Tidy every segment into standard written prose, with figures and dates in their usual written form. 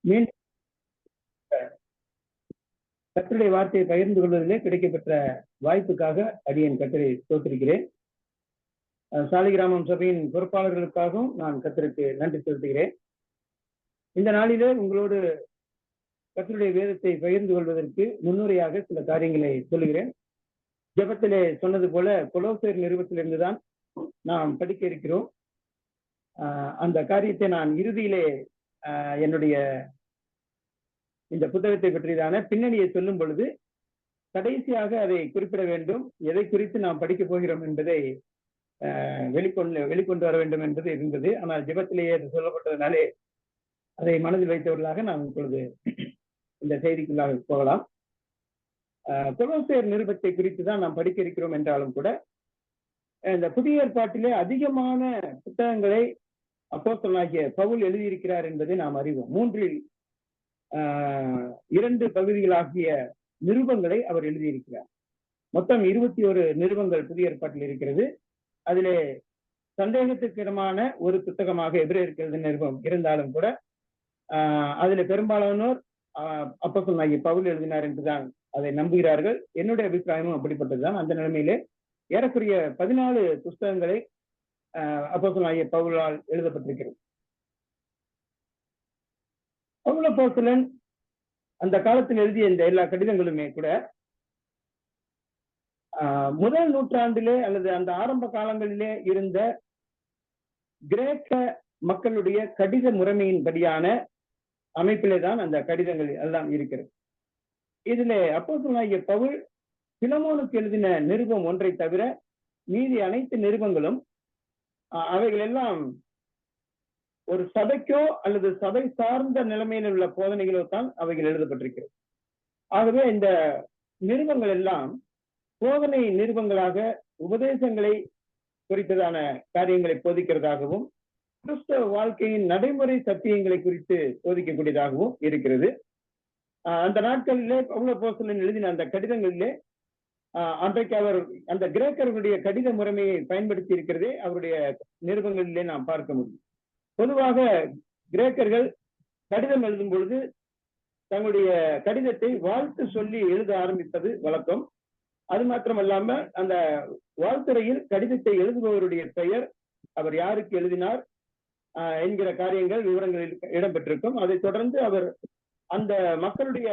மீண்டும் கர்த்தருடைய வார்த்தையை பகிர்ந்து கொள்வதிலே கிடைக்கப்பெற்ற வாய்ப்புக்காக அடியேன் கர்த்தரை ஸ்தோத்திரிக்கிறேன். சாலிகிராமம் சபையின் பொறுப்பாளர்களுக்காகவும் நான் கர்த்தருக்கு நன்றி செலுத்துகிறேன். இந்த நாளிலே உங்களோடு கர்த்தருடைய வேதத்தை பகிர்ந்து கொள்வதற்கு முன்னுரையாக சில காரியங்களை சொல்லுகிறேன். ஜெபத்திலே சொன்னது போல கொலோசையர் நிருபத்திலிருந்து தான் நாம் படிக்க இருக்கிறோம். அந்த காரியத்தை நான் இறுதியிலே என்னுடைய இந்த புத்தகத்தை பற்றியதான பின்னணியை சொல்லும் பொழுது கடைசியாக அதை குறிப்பிட வேண்டும். எதை குறித்து நாம் படிக்க போகிறோம் என்பதை வெளிக்கொண்டு வர வேண்டும் என்பது இருந்தது. ஆனால் ஜெபத்திலேயே அது சொல்லப்பட்டதனாலே அதை மனதில் வைத்தவர்களாக நாம் இப்பொழுது இந்த செய்திக்குள்ளாக போகலாம். கொலோசையர் நிருபத்தை குறித்து தான் நாம் படிக்க இருக்கிறோம் என்றாலும் கூட இந்த புதிய ஏற்பாட்டிலே அதிகமான புத்தகங்களை அப்போஸ்தலனாகிய பவுல் எழுதியிருக்கிறார் என்பதை நாம் அறிவோம். 2 பகுதிகளாகிய நிருபங்களை அவர் எழுதியிருக்கிறார். மொத்தம் 21 நிருபங்கள் புதிய ஏற்பாட்டில் இருக்கிறது. அதிலே சந்தேகத்திற்கிடமான ஒரு புத்தகமாக எபிரேயர் நிருபம் இருந்தாலும் கூட அதில் பெரும்பாலானோர் அப்போஸ்தலனாகிய பவுல் எழுதினார் என்றுதான் அதை நம்புகிறார்கள். என்னுடைய அபிப்பிராயமும் அப்படிப்பட்டதுதான். அந்த நிலைமையிலே ஏறக்குறைய 14 புஸ்தகங்களை அப்போஸ்தலனாகிய பவுலால் எழுதப்பட்டிருக்கிறது. பவுல் அப்போஸ்தலன் அந்த காலத்தில் எழுதிய இந்த எல்லா கடிதங்களுமே கூட முதல் நூற்றாண்டிலே அல்லது அந்த ஆரம்ப காலங்களிலே இருந்த கிரேக்க மக்களுடைய கடித முறைமையின்படியான அமைப்பிலே தான் அந்த கடிதங்கள் எல்லாம் இருக்கிறது. இதிலே அப்போஸ்தலனாகிய பவுல் பிலமோனுக்கு எழுதின நிருபம் ஒன்றை தவிர மீதி அனைத்து நிருபங்களும் அவைகள் எல்லாம் ஒரு சபைக்கோ அல்லது சபை சார்ந்த நிலைமையில் உள்ள போதனைகளோ தான் அவைகள் எழுதப்பட்டிருக்கிறது. ஆகவே இந்த நிருபங்கள் எல்லாம் போதனை நிருபங்களாக உபதேசங்களை குறித்ததான காரியங்களை போதிக்கிறதாகவும் கிறிஸ்தவ வாழ்க்கையின் நடைமுறை சத்தியங்களை குறித்து போதிக்கக்கூடியதாகவும் இருக்கிறது. அந்த நாட்களிலே பவுல் அப்போஸ்தலன் எழுதின அந்த கடிதங்களிலே அன்றைக்கு அவர் அந்த கிரேக்கர்களுடைய கடித முறைமையை பயன்படுத்தி இருக்கிறதே அவருடைய நிருபங்களிலே நாம் பார்க்க முடியும். பொதுவாக கிரேக்கர்கள் கடிதம் எழுதும் பொழுது தங்களுடைய கடிதத்தை வாழ்த்து சொல்லி எழுத ஆரம்பிப்பது வழக்கம். அது மாத்திரமல்லாம அந்த வாழ்த்துறையில் கடிதத்தை எழுதுபவருடைய பெயர், அவர் யாருக்கு எழுதினார் என்கிற காரியங்கள் விவரங்களில் இடம்பெற்றிருக்கும். அதை தொடர்ந்து அவர் அந்த மக்களுடைய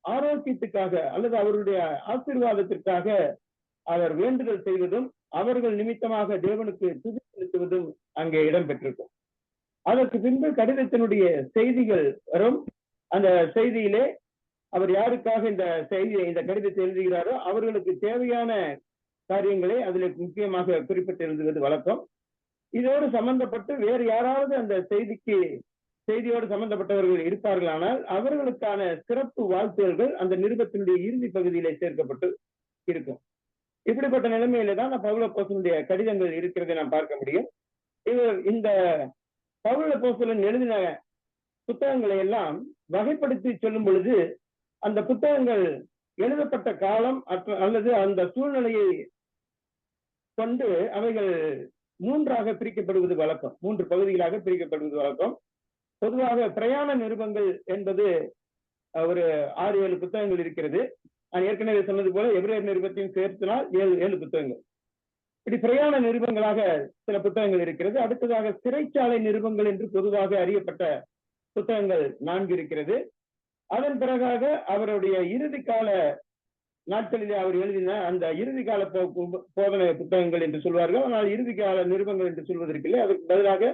ஆரோக்கியத்துக்காக அல்லது அவருடைய ஆசீர்வாதத்திற்காக அவர் வேண்டுதல் செய்வதும் அவர்கள் நிமித்தமாக தேவனுக்கு துதி செலுத்துவதும் அங்கே இடம்பெற்றிருக்கும். அதற்கு பின்பு கடிதத்தினுடைய செய்திகள் வரும். அந்த செய்தியிலே அவர் யாருக்காக இந்த கடிதத்தை எழுதுகிறாரோ அவர்களுக்கு தேவையான காரியங்களை அதில் முக்கியமாக குறிப்பிட்டு எழுதுவது வழக்கம். இதோடு சம்பந்தப்பட்டு வேறு யாராவது அந்த செய்தியோடு சம்பந்தப்பட்டவர்கள் இருப்பார்களானால் அவர்களுக்கான சிறப்பு வாழ்த்துகள் அந்த நிருபத்தினுடைய இறுதி பகுதியிலே சேர்க்கப்பட்டு இருக்கும். இப்படிப்பட்ட நிலைமையில தான் பவுல் அப்போஸ்தலனுடைய கடிதங்கள் இருக்கிறதை நாம் பார்க்க முடியும். இந்த பவுல் அப்போஸ்தலன் எழுதின புத்தகங்களை எல்லாம் வகைப்படுத்தி சொல்லும் பொழுது அந்த புத்தகங்கள் எழுதப்பட்ட காலம் அல்லது அந்த சூழ்நிலையை கொண்டு அவைகள் 3ஆக பிரிக்கப்படுவது வழக்கம். 3 பகுதிகளாக பிரிக்கப்படுவது வழக்கம். பொதுவாக பிரயாண நிருபங்கள் என்பது ஒரு 6-7 புத்தகங்கள் இருக்கிறது. நான் ஏற்கனவே சொன்னது போல எபிரேயர் நிருபத்தையும் சேர்த்தினால் 7 புத்தகங்கள். இப்படி பிரயாண நிருபங்களாக சில புத்தகங்கள் இருக்கிறது. அடுத்ததாக சிறைச்சாலை நிருபங்கள் என்று பொதுவாக அறியப்பட்ட புத்தகங்கள் 4 இருக்கிறது. அதன் பிறகாக அவருடைய இறுதி கால நாட்களிலே அவர் எழுதின அந்த இறுதி கால போதனை புத்தகங்கள் என்று சொல்வார்கள். ஆனால் இறுதி கால நிருபங்கள் என்று சொல்வதற்கில்லை, அதற்கு பதிலாக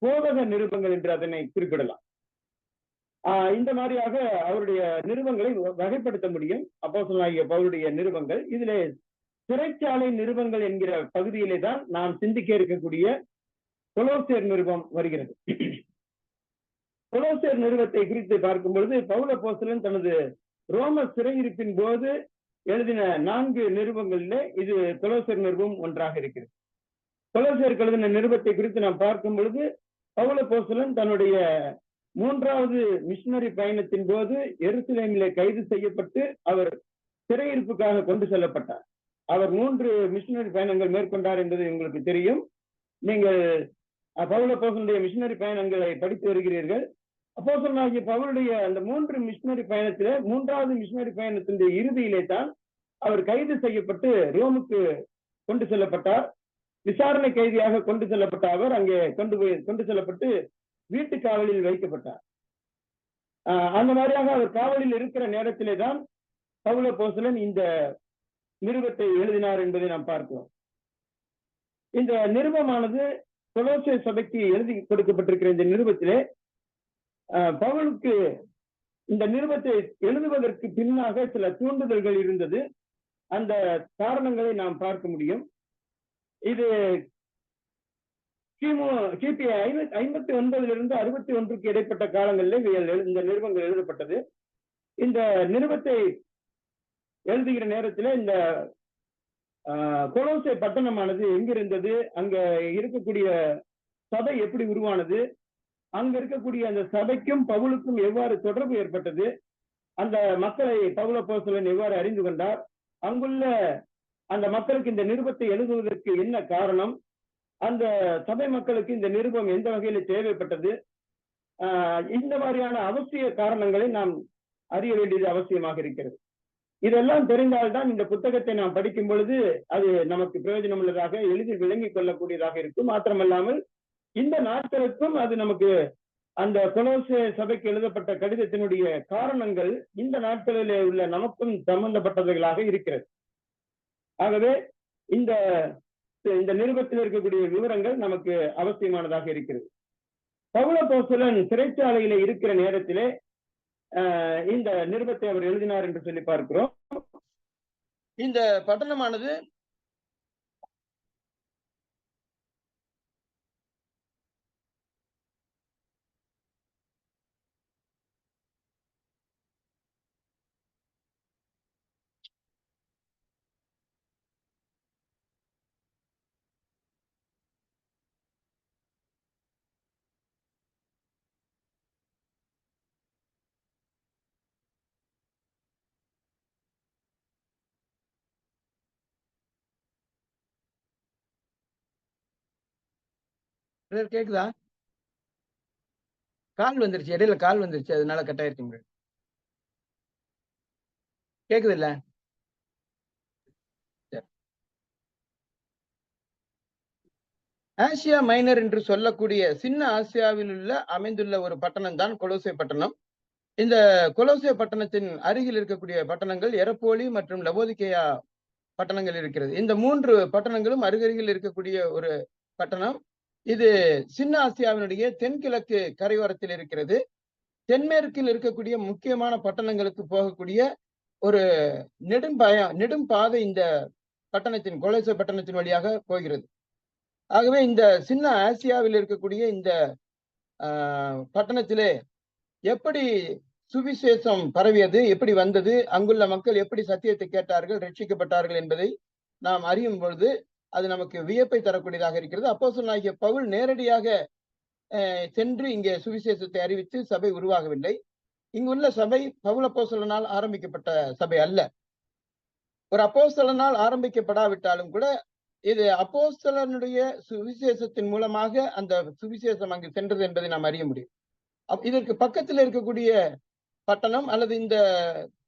போதக நிருபங்கள் என்று அதனை குறிப்பிடலாம். இந்த மாதிரியாக அவருடைய நிருபங்களை வகைப்படுத்த முடியும். அப்போஸ்தலனாகிய பவுலுடைய நிருபங்கள் இதிலே சிறைச்சாலை நிருபங்கள் என்கிற பகுதியிலே தான் நாம் சிந்திக்க இருக்கக்கூடிய கொலோசையர் நிருபம் வருகிறது. கொலோசையர் நிருபத்தை குறித்து பார்க்கும் பொழுது பவுல் அப்போஸ்தலன் தனது ரோம சிறையிருப்பின் போது எழுதின 4 நிருபங்களிலே இது கொலோசையர் நிருபம் ஒன்றாக இருக்கிறது. கொலோசையருக்கு எழுதின நிருபத்தை குறித்து நாம் பார்க்கும் பொழுது பவுல் அப்போஸ்தலன் தன்னுடைய 3வது மிஷனரி பயணத்தின் போது எருசலேமிலே கைது செய்யப்பட்டு அவர் சிறையிருப்புக்காக கொண்டு செல்லப்பட்டார். அவர் 3 மிஷனரி பயணங்கள் மேற்கொண்டார் என்பது உங்களுக்கு தெரியும். நீங்கள் பவுல் அப்போஸ்தலனுடைய மிஷனரி பயணங்களை படித்து வருகிறீர்கள். அப்போஸ்தலனாகிய பவுலுடைய அந்த 3 மிஷனரி பயணத்திலே 3வது மிஷனரி பயணத்தினுடைய இறுதியிலே தான் அவர் கைது செய்யப்பட்டு ரோமுக்கு கொண்டு செல்லப்பட்டார். விசாரணை கைதியாக கொண்டு செல்லப்பட்ட அவர் அங்கே கொண்டு செல்லப்பட்டு வீட்டு காவலில் வைக்கப்பட்டார். அந்த மாதிரியாக அவர் காவலில் இருக்கிற நேரத்திலே தான் பவுல் அப்போஸ்தலன் இந்த நிருபத்தை எழுதினார் என்பதை நாம் பார்க்கிறோம். இந்த நிருபமானது கொலோசே சபைக்கு எழுதி கொடுக்கப்பட்டிருக்கிற இந்த நிருபத்திலே பவுலுக்கு இந்த நிருபத்தை எழுதுவதற்கு பின்னாக சில தூண்டுதல்கள் இருந்தது. அந்த காரணங்களை நாம் பார்க்க முடியும். இது கிபி 59 61 இடைப்பட்ட காலங்களில் இந்த நிருபங்கள் எழுதப்பட்டது. இந்த நிருபத்தை எழுதுகிற நேரத்தில் இந்த கொலோசே பட்டணமானது எங்கிருந்தது, அங்க இருக்கக்கூடிய சபை எப்படி உருவானது, அங்க இருக்கக்கூடிய அந்த சபைக்கும் பவுலுக்கும் எவ்வாறு தொடர்பு ஏற்பட்டது, அந்த மக்களை பவுல் அப்போஸ்தலன் எவ்வாறு அறிந்து கொண்டார், அங்குள்ள அந்த மக்களுக்கு இந்த நிருபத்தை எழுதுவதற்கு என்ன காரணம், அந்த சபை மக்களுக்கு இந்த நிருபம் எந்த வகையில தேவைப்பட்டது, இந்த மாதிரியான அவசிய காரணங்களை நாம் அறிய வேண்டியது அவசியமாக இருக்கிறது. இதெல்லாம் தெரிந்தால்தான் இந்த புத்தகத்தை நாம் படிக்கும் பொழுது அது நமக்கு பிரயோஜனம் உள்ளதாக எளிதில் விளங்கிக் கொள்ளக்கூடியதாக இருக்கும். மாத்திரமல்லாமல் இந்த நாட்களுக்கும் அது நமக்கு அந்த கொலோசே சபைக்கு எழுதப்பட்ட கடிதத்தினுடைய காரணங்கள் இந்த நாட்களிலே உள்ள நமக்கும் சம்பந்தப்பட்டவைகளாக இருக்கிறது. ஆகவே இந்த நிருபத்தில் இருக்கக்கூடிய விவரங்கள் நமக்கு அவசியமானதாக இருக்கிறது. பவுல் அப்போஸ்தலன் சிறைச்சாலையில இருக்கிற நேரத்திலே இந்த நிருபத்தை அவர் எழுதினார் என்று சொல்லி பார்க்கிறோம். இந்த பட்டணமானது கேக்குதா? கால் வந்துருச்சு, இடையில கால் வந்துருச்சு, அதனால கட் ஆயிருச்சு. கேக்குது இல்ல? ஆசியா மைனர் என்று சொல்லக்கூடிய சின்ன ஆசியாவில் அமைந்துள்ள ஒரு பட்டணம் தான் கொலோசே பட்டணம். இந்த கொலோசே பட்டணத்தின் அருகில் இருக்கக்கூடிய பட்டணங்கள் எரப்போலி மற்றும் லவோதிகேயா பட்டணங்கள் இருக்கிறது. இந்த 3 பட்டணங்களும் அருகருகில் இருக்கக்கூடிய ஒரு பட்டணம். இது சின்ன ஆசியாவினுடைய தென்கிழக்கு கரையோரத்தில் இருக்கிறது. தென்மேற்கில் இருக்கக்கூடிய முக்கியமான பட்டணங்களுக்கு போகக்கூடிய ஒரு நெடும் பாதை இந்த பட்டணத்தின் கொலோசே பட்டணத்தின் வழியாக போகிறது. ஆகவே இந்த சின்ன ஆசியாவில் இருக்கக்கூடிய இந்த பட்டணத்திலே எப்படி சுவிசேஷம் பரவியது, எப்படி வந்தது, அங்குள்ள மக்கள் எப்படி சத்தியத்தை கேட்டார்கள், ரட்சிக்கப்பட்டார்கள் என்பதை நாம் அறியும் பொழுது அது நமக்கு வியப்பை தரக்கூடியதாக இருக்கிறது. அப்போஸ்தலனாகிய பவுல் நேரடியாக சென்று இங்கே சுவிசேஷத்தை அறிவித்து சபை உருவாகவில்லை. இங்குள்ள சபை பவுல் அப்போஸ்தலனால் ஆரம்பிக்கப்பட்ட சபை அல்ல. ஒரு அப்போஸ்தலனால் ஆரம்பிக்கப்படாவிட்டாலும் கூட இது அப்போஸ்தலனுடைய சுவிசேஷத்தின் மூலமாக அந்த சுவிசேஷம் அங்கு சென்றது என்பதை நாம் அறிய முடியும். இதற்கு பக்கத்தில் இருக்கக்கூடிய பட்டணம் அல்லது இந்த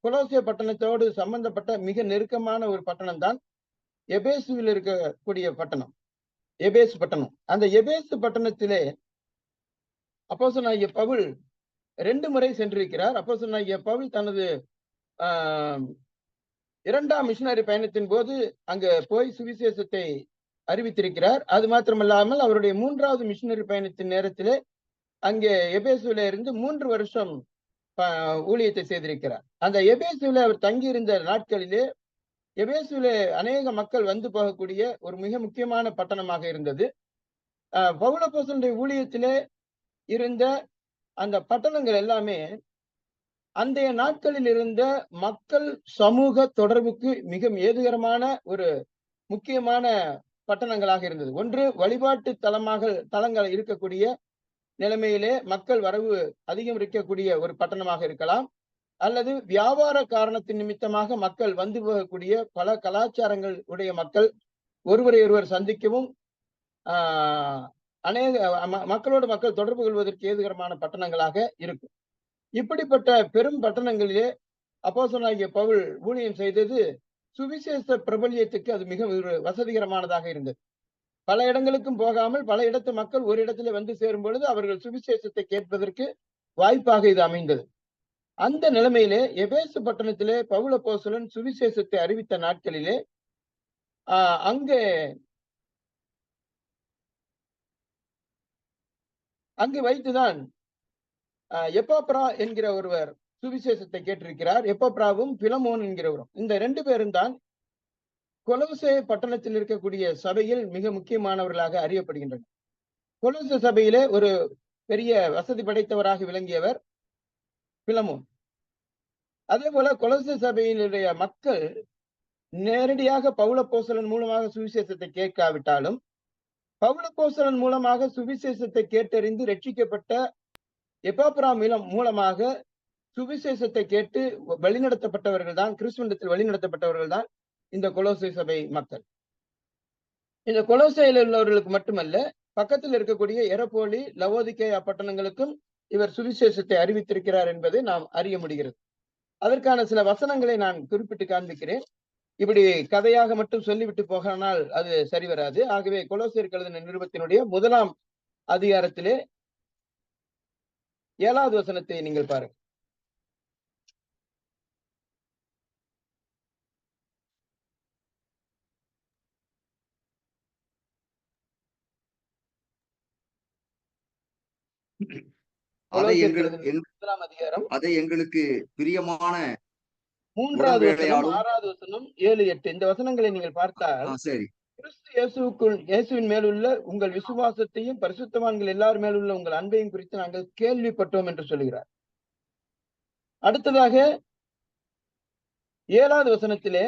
கொலோசே பட்டணத்தோடு சம்பந்தப்பட்ட மிக நெருக்கமான ஒரு பட்டணம் தான் எபேசுவில் இருக்கக்கூடிய பட்டணம், எபேசு பட்டணம். அந்த எபேசு பட்டணத்திலே அப்போஸ்தலனாகிய பவுல் 2 முறை சென்றிருக்கிறார். அப்போஸ்தலனாகிய பவுல் தனது 2ஆம் மிஷனரி பயணத்தின் போது அங்க போய் சுவிசேஷத்தை அறிவித்திருக்கிறார். அது மாத்திரமல்லாமல் அவருடைய 3வது மிஷனரி பயணத்தின் நேரத்திலே அங்கே எபேசுல இருந்து 3 வருஷம் ஊழியத்தை செய்திருக்கிறார். அந்த எபேசுல அவர் தங்கியிருந்த நாட்களிலே எபேசுல அநேக மக்கள் வந்து போகக்கூடிய ஒரு மிக முக்கியமான பட்டணமாக இருந்தது. பவுல் அப்போஸ்தலனுடைய ஊழியத்திலே இருந்த அந்த பட்டணங்கள் எல்லாமே அன்றைய நாட்களில் இருந்த மக்கள் சமூக தொடர்புக்கு மிக ஏதுகரமான ஒரு முக்கியமான பட்டணங்களாக இருந்தது. ஒன்று வழிபாட்டு தலங்கள் இருக்கக்கூடிய நிலைமையிலே மக்கள் வரவு அதிகம் இருக்கக்கூடிய ஒரு பட்டணமாக இருக்கலாம், அல்லது வியாபார காரணத்தின் நிமித்தமாக மக்கள் வந்து போகக்கூடிய பல கலாச்சாரங்கள் உடைய மக்கள் ஒருவரை ஒருவர் சந்திக்கவும் மக்களோடு மக்கள் தொடர்பு கொள்வதற்கு ஏதுகரமான பட்டணங்களாக இருக்கும். இப்படிப்பட்ட பெரும் பட்டணங்களிலே அப்போஸ்தலனாகிய பவுல் ஊழியம் செய்தது சுவிசேஷ பிரபல்யத்துக்கு அது மிக ஒரு வசதிகரமானதாக இருந்தது. பல இடங்களுக்கும் போகாமல் பல இடத்து மக்கள் ஒரு இடத்துல வந்து சேரும் பொழுது அவர்கள் சுவிசேஷத்தை கேட்பதற்கு வாய்ப்பாக இது அமைந்தது. அந்த நிலைமையிலே எபேசு பட்டணத்திலே பவுல் அப்போஸ்தலன் சுவிசேஷத்தை அறிவித்த நாட்களிலே அங்கு வைத்துதான் எப்பாப்ரா என்கிற ஒருவர் சுவிசேஷத்தை கேட்டிருக்கிறார். எப்பாப்ராவும் பிலமோன் என்கிறவரும், இந்த 2 பேரும் தான் கொலோசே பட்டணத்தில் இருக்கக்கூடிய சபையில் மிக முக்கியமானவர்களாக அறியப்படுகின்றனர். கொலோசே சபையிலே ஒரு பெரிய வசதி படைத்தவராக விளங்கியவர் பிலமோன். அதே போல கொலோசே சபையினுடைய மக்கள் நேரடியாக பவுல் அப்போஸ்தலன் மூலமாக சுவிசேஷத்தை கேட்காவிட்டாலும் பவுல் அப்போஸ்தலன் மூலமாக சுவிசேஷத்தை கேட்டறிந்து ரட்சிக்கப்பட்ட எப்பாப்ரா மூலமாக சுவிசேஷத்தை கேட்டு வழிநடத்தப்பட்டவர்கள் தான், கிறிஸ்துவண்டத்தில் வழிநடத்தப்பட்டவர்கள் தான் இந்த கொலோசை சபை மக்கள். இந்த கொலோசையில் உள்ளவர்களுக்கு மட்டுமல்ல, பக்கத்தில் இருக்கக்கூடிய எரபோலி, லவோதிக்கேயா பட்டணங்களுக்கும் இவர் சுவிசேஷத்தை அறிவித்திருக்கிறார் என்பதை நாம் அறிய முடிகிறது. அதற்கான சில வசனங்களை நான் குறிப்பிட்டு காண்பிக்கிறேன். இப்படி கதையாக மட்டும் சொல்லிவிட்டு போகனால் அது சரி வராது. ஆகவே கொலோசியருக்கு எழுதின நிருபத்தினுடைய 1ஆம் அதிகாரத்திலே 7வது வசனத்தை நீங்கள் பாருங்க. அதை எங்களுக்கு பிரியமான 3வது வசனம், 6வது வசனம், 7, 8 இந்த வசனங்களை நீங்கள் பார்த்தால் கிறிஸ்து இயேசுவின் மேலுள்ள உங்கள் விசுவாசத்தையும் பரிசுத்தவான்கள் எல்லார் மேலுள்ள உங்கள் அன்பையும் குறித்து நாங்கள் கேள்விப்பட்டோம் என்று சொல்கிறார். அடுத்ததாக 7வது வசனத்திலே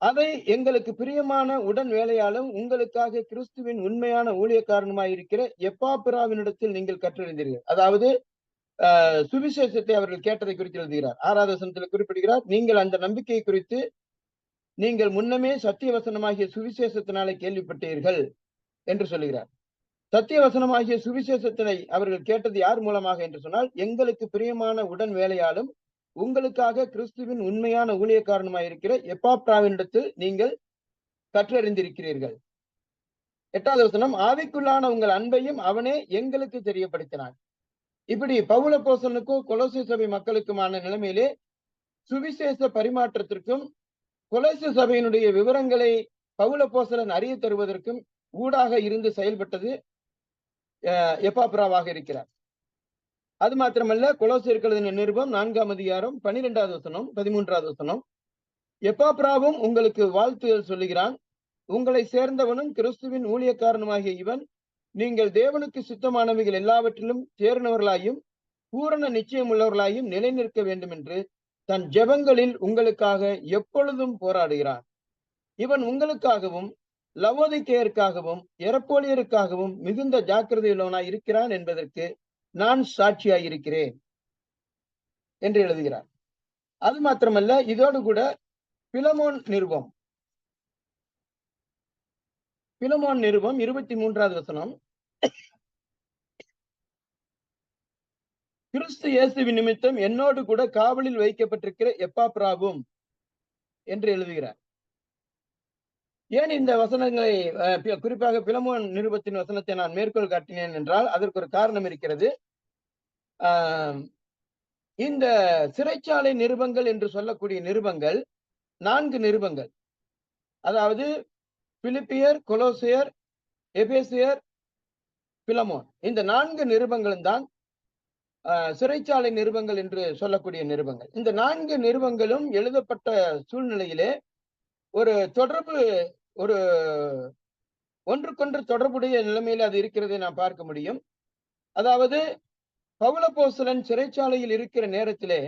அதை எங்களுக்கு பிரியமான உடன் வேலையாலும் உங்களுக்காக கிறிஸ்துவின் உண்மையான ஊழியக்காரனுமாய் இருக்கிற எப்பாப்பிராவினிடத்தில் நீங்கள் கற்றறிந்தீர்கள். அதாவது சுவிசேஷத்தை அவர்கள் கேட்டதை குறித்து எழுதுகிறார். 6வது வசனத்தில் குறிப்பிடுகிறார், நீங்கள் அந்த நம்பிக்கையை குறித்து நீங்கள் முன்னமே சத்திய வசனமாகிய சுவிசேஷத்தினாலே கேள்விப்பட்டீர்கள் என்று சொல்லுகிறார். சத்திய வசனமாகிய சுவிசேஷத்தினை அவர்கள் கேட்டது யார் மூலமாக என்று சொன்னால், எங்களுக்கு பிரியமான உடன் வேலையாலும் உங்களுக்காக கிறிஸ்துவின் உண்மையான ஊழியக்காரனுமாய் இருக்கிற எப்பாப்ராவினிடத்தில் நீங்கள் கற்றறிந்திருக்கிறீர்கள். 8வது வசனம், ஆவிக்குள்ளான உங்கள் அன்பையும் அவனே எங்களுக்கு தெரியப்படுத்தினான். இப்படி பவுல் அப்போஸ்தலனுக்கும் கொலோசை சபை மக்களுக்குமான நிலைமையிலே சுவிசேஷ பரிமாற்றத்திற்கும் கொலோசை சபையினுடைய விவரங்களை பவுல் அப்போஸ்தலன் அறிய தருவதற்கும் ஊடாக இருந்து செயல்பட்டது எப்பாப்ராவாக இருக்கிறார். அது மாத்திரமல்ல, கொலோசியருக்கு எழுதின நிருபம் 4ஆம் அதிகாரம் 12வது வசனம், 13வது வசனம், எப்பாப்ராவும் உங்களுக்கு வாழ்த்துதல் சொல்லுகிறான். உங்களை சேர்ந்தவனும் கிறிஸ்துவின் ஊழியக்காரனுமாகிய இவன் நீங்கள் தேவனுக்கு சித்தமானவைகள் எல்லாவற்றிலும் தேர்ந்தவர்களாயும் பூரண நிச்சயம் உள்ளவர்களாயும் நிலை நிற்க வேண்டும் என்று தன் ஜெபங்களில் உங்களுக்காக எப்பொழுதும் போராடுகிறான். இவன் உங்களுக்காகவும் லவோதிக்கேயருக்காகவும் எரப்போலியருக்காகவும் மிகுந்த ஜாக்கிரதையுள்ளவனாய் இருக்கிறான் என்பதற்கு நான் சாட்சியாயிருக்கிறேன் என்று எழுதுகிறார். அது மாத்திரமல்ல, இதோடு கூட பிலமோன் நிருபம் 23வது வசனம், கிறிஸ்து இயேசுவின் நிமித்தம் என்னோடு கூட காவலில் வைக்கப்பட்டிருக்கிற எப்பாப்ராவும் என்று எழுதுகிறார். ஏன் இந்த வசனங்களை குறிப்பாக பிலமோன் நிருபத்தின் வசனத்தை நான் மேற்கோள் காட்டினேன் என்றால் அதற்கு ஒரு காரணம் இருக்கிறது. இந்த சிறைச்சாலை நிருபங்கள் என்று சொல்லக்கூடிய நிருபங்கள் 4 நிருபங்கள், அதாவது பிலிப்பியர், கொலோசியர், எபேசியர், பிலமோன், இந்த 4 நிருபங்களும் தான் சிறைச்சாலை நிருபங்கள் என்று சொல்லக்கூடிய நிருபங்கள். இந்த 4 நிருபங்களும் எழுதப்பட்ட சூழ்நிலையிலே ஒரு தொடர்பு, ஒரு ஒன்றுக்கொன்று தொடர்புடைய நிலைமையில அது இருக்கிறதை நாம் பார்க்க முடியும். அதாவது பவுல் அப்போஸ்தலன் சிறைச்சாலையில் இருக்கிற நேரத்திலே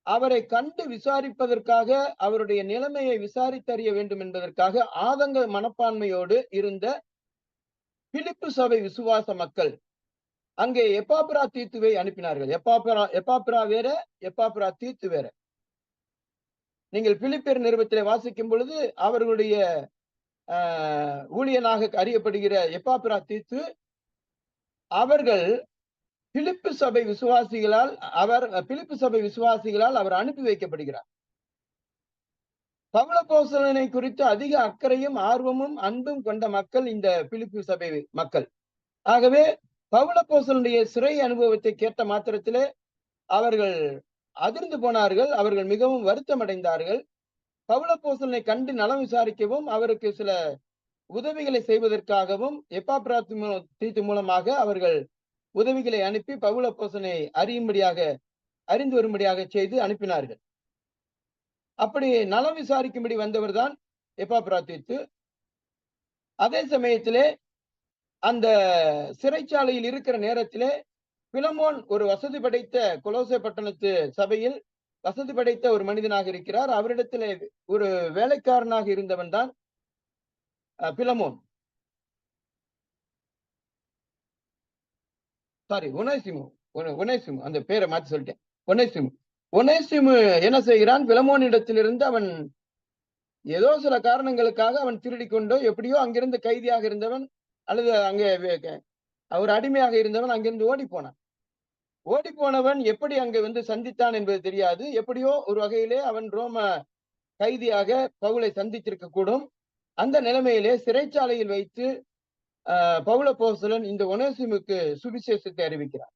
அவரை கண்டு விசாரிப்பதற்காக, அவருடைய நிலைமையை விசாரித்தறிய வேண்டும் என்பதற்காக ஆதங்க மனப்பான்மையோடு இருந்த பிலிப்பு சபை விசுவாச மக்கள் அங்கே எப்பாப்ரா தீத்துவை அனுப்பினார்கள். எப்பாப்ரா வேற, எப்பாப்ரா தீத்து வேற. நீங்கள் பிலிப்பியர் நிருபத்திலே வாசிக்கும் பொழுது அவர்களுடைய ஊழியனாக அறியப்படுகிற எப்பாப்பிராத்தீத்து அவர்கள் பிலிப்பு சபை விசுவாசிகளால் அவர் அனுப்பி வைக்கப்படுகிறார். பவுலப்போஸ்தலனை குறித்து அதிக அக்கறையும் ஆர்வமும் அன்பும் கொண்ட மக்கள் இந்த பிலிப்பு சபை மக்கள். ஆகவே பவுலப்போஸ்தலனுடைய சிறை அனுபவத்தை கேட்ட மாத்திரத்திலே அவர்கள் அதிர்ந்து போனார்கள். அவர்கள் மிகவும் வருத்தம் அடைந்தார்கள். பவுலப்போஸ்தலனை கண்டு நலம் விசாரிக்கவும் அவருக்கு சில உதவிகளை செய்வதற்காகவும் எப்பாப்பிராத்தீத்து மூலமாக அவர்கள் உதவிகளை அனுப்பி பவுலப்போஸ்தலனை அறிந்து வரும்படியாக செய்து அனுப்பினார்கள். அப்படி நலம் விசாரிக்கும்படி வந்தவர் தான் எப்பாப்பிராத்தீத்து. அதே சமயத்திலே அந்த சிறைச்சாலையில் இருக்கிற நேரத்திலே பிலமோன் ஒரு வசதி படைத்த கொலோசை பட்டணத்து சபையில் வசதி படைத்த ஒரு மனிதனாக இருக்கிறார். அவரிடத்திலே ஒரு வேலைக்காரனாக இருந்தவன் தான் பிலமோன். ஒனேசிமு அந்த பேரை மாற்றி சொல்லிட்டேன். ஒனேசிமு என்ன செய்கிறான்? பிலமோனிடத்திலிருந்து அவன் ஏதோ சில காரணங்களுக்காக அவன் திருடி கொண்டோ எப்படியோ அங்கிருந்து கைதியாக இருந்தவன் அல்லது அங்கே அவர் அடிமையாக இருந்தவன் அங்கிருந்து ஓடி போனவன் எப்படி அங்க சந்தித்தான் என்பது தெரியாது. எப்படியோ ஒரு வகையிலே அவன் ரோம கைதியாக பவுலை சந்தித்திருக்க கூடும். அந்த நிலைமையிலே சிறைச்சாலையில் வைத்து பவுலப்போஸ்தலன் இந்த ஒனேசிமுக்கு சுவிசேஷத்தை அறிவிக்கிறார்.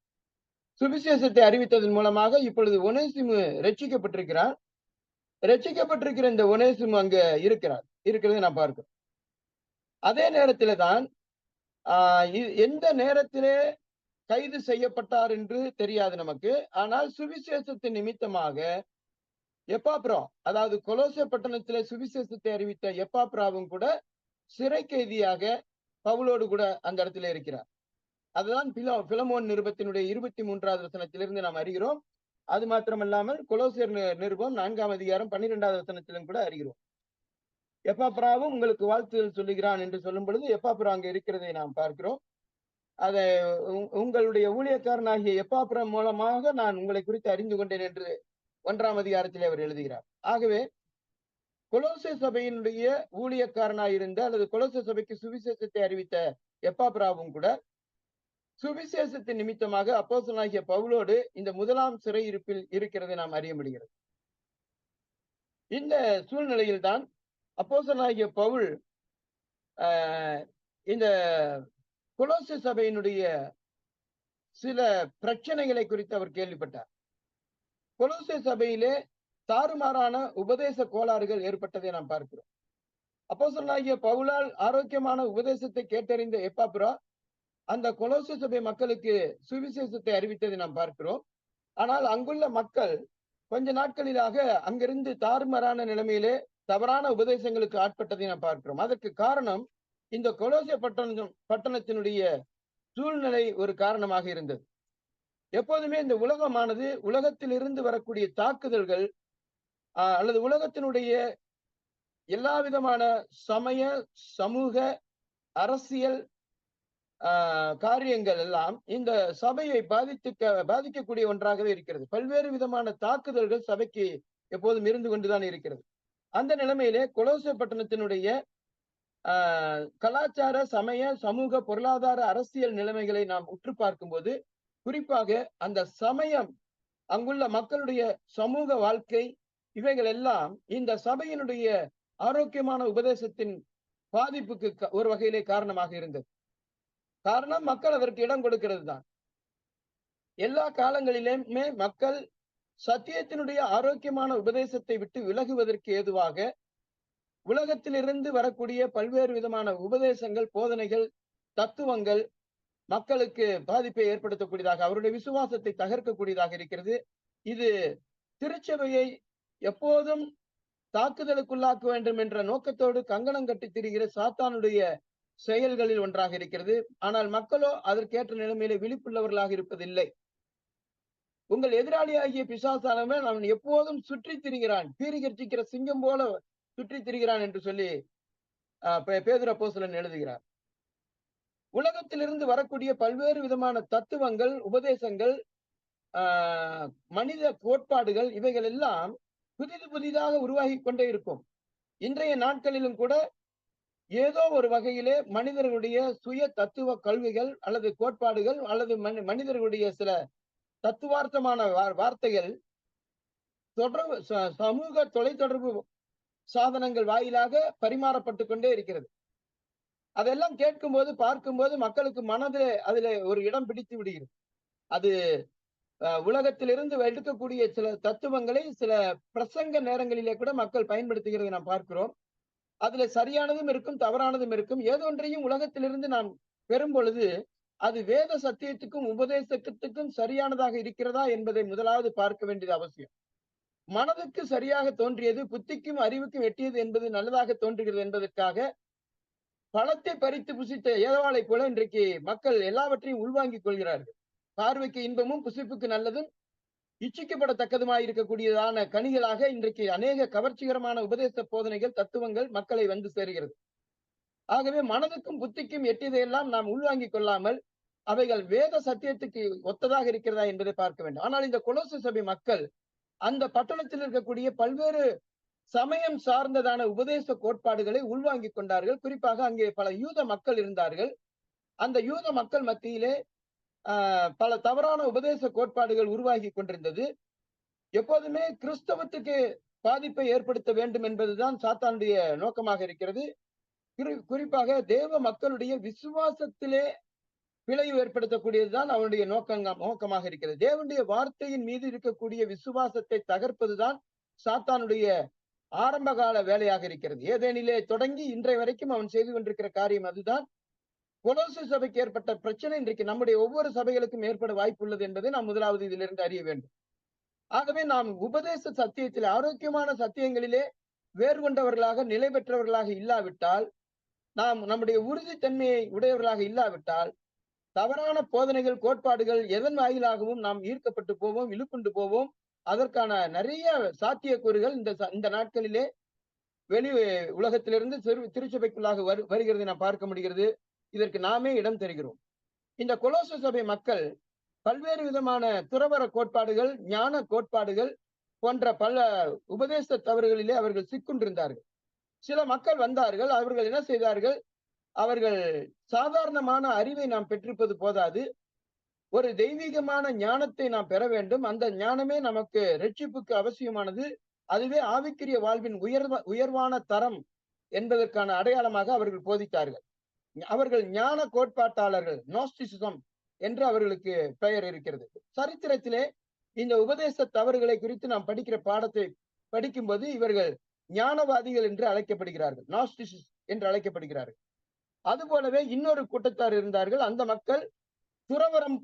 சுவிசேஷத்தை அறிவித்ததன் மூலமாக இப்பொழுது ஒனேசிமு ரட்சிக்கப்பட்டிருக்கிறார். ரட்சிக்கப்பட்டிருக்கிற இந்த ஒனேசிமு அங்க இருக்கிறதை நாம் பார்க்கிறோம். அதே நேரத்திலே தான் எந்த நேரத்திலே கைது செய்யப்பட்டார் என்று தெரியாது நமக்கு. ஆனால் சுவிசேஷத்தின் நிமித்தமாக எப்பாப்ரா, அதாவது கொலோசை பட்டணத்திலே சுவிசேஷத்தை அறிவித்த எப்பாப்ராவும் கூட சிறை கைதியாக பவுலோடு கூட அந்த இடத்துல இருக்கிறார். அதுதான் பிலமோன் நிருபத்தினுடைய 23வது வசனத்திலிருந்து நாம் அறிகிறோம். அது மாத்திரமல்லாமல் கொலோசியர் நிருபம் 4ஆம் அதிகாரம் 12வது வசனத்திலும் கூட அறிகிறோம். எப்பாப்ராவும் உங்களுக்கு வாழ்த்துதல் சொல்லுகிறான் என்று சொல்லும் பொழுது எப்பாப்ரா அங்க இருக்கிறதை நாம் பார்க்கிறோம். அதை உங்களுடைய ஊழியக்காரனாகிய எப்பாப்ரா மூலமாக நான் உங்களை குறித்து அறிந்து கொண்டேன் என்று 1ஆம் அதிகாரத்திலே அவர் எழுதுகிறார். ஆகவே கொலோசை சபையினுடைய ஊழியக்காரனாயிருந்த அல்லது கொலோசை சபைக்கு சுவிசேஷத்தை அறிவித்த எப்பாப்ராவும் கூட சுவிசேஷத்தின் நிமித்தமாக அப்போஸ்தலனாகிய பவுலோடு இந்த முதலாம் சிறையிருப்பில் இருக்கிறதை நாம் அறிய முடிகிறது. இந்த சூழ்நிலையில் தான் அப்போஸ்தலனாகிய பவுல் இந்த கொலோசை சபையினுடைய சில பிரச்சனைகளை குறித்து அவர் கேள்விப்பட்டார். கொலோசை சபையிலே தாறுமாறான உபதேச கோளாறுகள் ஏற்பட்டதை நாம் பார்க்கிறோம். அப்போஸ்தலனாகிய பவுலால் ஆரோக்கியமான உபதேசத்தை கேட்டறிந்த எப்பாப்ரா அந்த கொலோசை சபை மக்களுக்கு சுவிசேஷத்தை அறிவித்ததை நாம் பார்க்கிறோம். ஆனால் அங்குள்ள மக்கள் கொஞ்ச நாட்களிலாக அங்கிருந்து தாறுமாறான நிலைமையிலே தவறான உபதேசங்களுக்கு ஆட்பட்டதை நாம் பார்க்கிறோம். அதற்கு காரணம் இந்த கொலோசை பட்டணத்தினுடைய சூழ்நிலை ஒரு காரணமாக இருந்தது. எப்போதுமே இந்த உலகமானது உலகத்தில் இருந்து வரக்கூடிய தாக்குதல்கள் அல்லது உலகத்தினுடைய எல்லா விதமான சமய, சமூக, அரசியல் காரியங்கள் எல்லாம் இந்த சபையை பாதிக்கக்கூடிய ஒன்றாகவே இருக்கிறது. பல்வேறு விதமான தாக்குதல்கள் சபைக்கு எப்போதும் இருந்து கொண்டுதான் இருக்கிறது. அந்த நிலைமையிலே கொலோசை பட்டணத்தினுடைய கலாச்சார, சமய, சமூக, பொருளாதார, அரசியல் நிலைமைகளை நாம் உற்று பார்க்கும்போது குறிப்பாக அந்த சமயம், அங்குள்ள மக்களுடைய சமூக வாழ்க்கை, இவைகள் எல்லாம் இந்த சபையினுடைய ஆரோக்கியமான உபதேசத்தின் பாதிப்புக்கு ஒரு வகையிலே காரணமாக இருந்தது. காரணம், மக்கள் அதற்கு இடம் கொடுக்கிறது தான். எல்லா காலங்களிலுமே மக்கள் சத்தியத்தினுடைய ஆரோக்கியமான உபதேசத்தை விட்டு விலகுவதற்கு ஏதுவாக உலகத்திலிருந்து வரக்கூடிய பல்வேறு விதமான உபதேசங்கள், போதனைகள், தத்துவங்கள் மக்களுக்கு பாதிப்பை ஏற்படுத்தக்கூடியதாக, அவருடைய விசுவாசத்தை தகர்க்கக்கூடியதாக இருக்கிறது. இது திருச்சபையை எப்போதும் தாக்குதலுக்குள்ளாக்க வேண்டும் என்ற நோக்கத்தோடு கங்கணம் கட்டி திரிகிற சாத்தானுடைய செயல்களில் ஒன்றாக இருக்கிறது. ஆனால் மக்களோ அதற்கேற்ற நிலைமையிலே விழிப்புள்ளவர்களாக இருப்பதில்லை. உங்கள் எதிராளியாகிய பிசாசானவன் அவன் எப்போதும் சுற்றி திரிகிறான், பீரிகர்ச்சிக்கிற சிங்கம் போல சுற்றி திரிகிறான் என்று சொல்லி பேதுரு அப்போஸ்தலன் எழுதுகிறார். உலகத்திலிருந்து வரக்கூடிய பல்வேறு விதமான தத்துவங்கள், உபதேசங்கள், மனித கோட்பாடுகள், இவைகள் எல்லாம் புதிதாக உருவாகி கொண்டே இருக்கும். இன்றைய நாட்களிலும் கூட ஏதோ ஒரு வகையிலே மனிதர்களுடைய சுய தத்துவ கல்விகள் அல்லது கோட்பாடுகள் அல்லது மனிதர்களுடைய சில தத்துவார்த்தமான வார்த்தைகள் தொடர்பு சமூக தொலைத்தொடர்பு சாதனங்கள் வாயிலாக பரிமாறப்பட்டு கொண்டே இருக்கிறது. அதெல்லாம் கேட்கும்போது பார்க்கும்போது மக்களுக்கு மனதிலே அதிலே ஒரு இடம் பிடித்து விடுகிறது. அது உலகத்திலிருந்து எடுக்கக்கூடிய சில தத்துவங்களை சில பிரசங்க நேரங்களிலே கூட மக்கள் பயன்படுத்துகிறதை நாம் பார்க்கிறோம். அதுல சரியானதும் இருக்கும், தவறானதும் இருக்கும். ஏதொன்றையும் உலகத்திலிருந்து நாம் பெறும் பொழுது அது வேத சத்தியத்துக்கும் உபதேசத்துக்கும் சரியானதாக இருக்கிறதா என்பதை முதலாவது பார்க்க வேண்டியது அவசியம். மனதுக்கு சரியாக தோன்றியது, புத்திக்கும் அறிவுக்கும் எட்டியது என்பது நல்லதாக தோன்றுகிறது என்பதற்காக பழத்தை பறித்து புசித்த ஏவாளை போல இன்றைக்கு மக்கள் எல்லாவற்றையும் உள்வாங்கிக் கொள்கிறார்கள். பார்வைக்கு இன்பமும் புசிப்புக்கு நல்லதும் இச்சிக்கப்படத்தக்கதுமாய் இருக்கக்கூடியதான கனிகளாக இன்றைக்கு அநேக கவர்ச்சிகரமான உபதேச போதனைகள் தத்துவங்கள் மக்களை வந்து சேருகிறது. ஆகவே மனதுக்கும் புத்திக்கும் எட்டியதையெல்லாம் நாம் உள்வாங்கிக் கொள்ளாமல் அவைகள் வேத சத்தியத்துக்கு ஒத்ததாக இருக்கிறதா என்பதை பார்க்க வேண்டும். ஆனால் இந்த கொலோசை சபை மக்கள் அந்த பட்டணத்தில் இருக்கக்கூடிய பல்வேறு சமயம் சார்ந்ததான உபதேச கோட்பாடுகளை உள்வாங்கிக் கொண்டார்கள். குறிப்பாக அங்கே பல யூத மக்கள் இருந்தார்கள். அந்த யூத மக்கள் மத்தியிலே பல தவறான உபதேச கோட்பாடுகள் உருவாகி கொண்டிருந்தது. எப்போதுமே கிறிஸ்தவத்துக்கு பாதிப்பை ஏற்படுத்த வேண்டும் என்பதுதான் சாத்தானுடைய நோக்கமாக இருக்கிறது. குறிப்பாக தேவ மக்களுடைய விசுவாசத்திலே விளைவு ஏற்படுத்தக்கூடியதுதான் அவனுடைய நோக்கமாக இருக்கிறது. தேவனுடைய வார்த்தையின் மீது இருக்கக்கூடிய விசுவாசத்தை தகர்ப்பதுதான் சாத்தானுடைய ஆரம்பகால வேலையாக இருக்கிறது. ஏதேனிலே தொடங்கி இன்றைய வரைக்கும் அவன் செய்து கொண்டிருக்கிற காரியம் அதுதான். கொலோசை சபைக்கு ஏற்பட்ட பிரச்சனை இன்றைக்கு நம்முடைய ஒவ்வொரு சபைகளுக்கும் ஏற்பட வாய்ப்பு உள்ளது என்பதை நாம் முதலாவது இதிலிருந்து அறிய வேண்டும். ஆகவே நாம் உபதேச சத்தியத்திலே ஆரோக்கியமான சத்தியங்களிலே வேறு கொண்டவர்களாக நிலை பெற்றவர்களாக இல்லாவிட்டால், நாம் நம்முடைய உறுதித்தன்மையை உடையவர்களாக இல்லாவிட்டால், தவறான போதனைகள் கோட்பாடுகள் எதன் வாயிலாகவும் நாம் ஈர்க்கப்பட்டு போவோம், இழுப்புண்டு போவோம். அதற்கான நிறைய சாத்தியக்கூறுகள் இந்த நாட்களிலே வெளி உலகத்திலிருந்து திருச்சபைக்குள்ளாக வருகிறதை நாம் பார்க்க முடிகிறது. இதற்கு நாமே இடம் தருகிறோம். இந்த கொலோசை சபை மக்கள் பல்வேறு விதமான துறவற கோட்பாடுகள், ஞான கோட்பாடுகள் போன்ற பல உபதேச தவறுகளிலே அவர்கள் சிக்குண்டிருந்தார்கள். சில மக்கள் வந்தார்கள். அவர்கள் என்ன செய்தார்கள்? அவர்கள் சாதாரணமான அறிவை நாம் பெற்றிருப்பது போதாது, ஒரு தெய்வீகமான ஞானத்தை நாம் பெற வேண்டும். அந்த ஞானமே நமக்கு ரட்சிப்புக்கு அவசியமானது. அதுவே ஆவிக்குரிய வாழ்வின் உயர்வான தரம் என்பதற்கான அடையாளமாக அவர்கள் போதித்தார்கள். அவர்கள் ஞான கோட்பாட்டாளர்கள், நோஸ்டிசிசம் என்று அவர்களுக்கு பெயர் இருக்கிறது. சரித்திரத்திலே இந்த உபதேச தவறுகளை குறித்து நாம் படிக்கிற பாடத்தை படிக்கும்போது இவர்கள் ஞானவாதிகள் என்று அழைக்கப்படுகிறார்கள், நாஸ்டிசிஸ் என்று அழைக்கப்படுகிறார்கள். அதுபோலவே இன்னொரு கூட்டத்தார் இருந்தார்கள். அந்த மக்கள் துறவரம்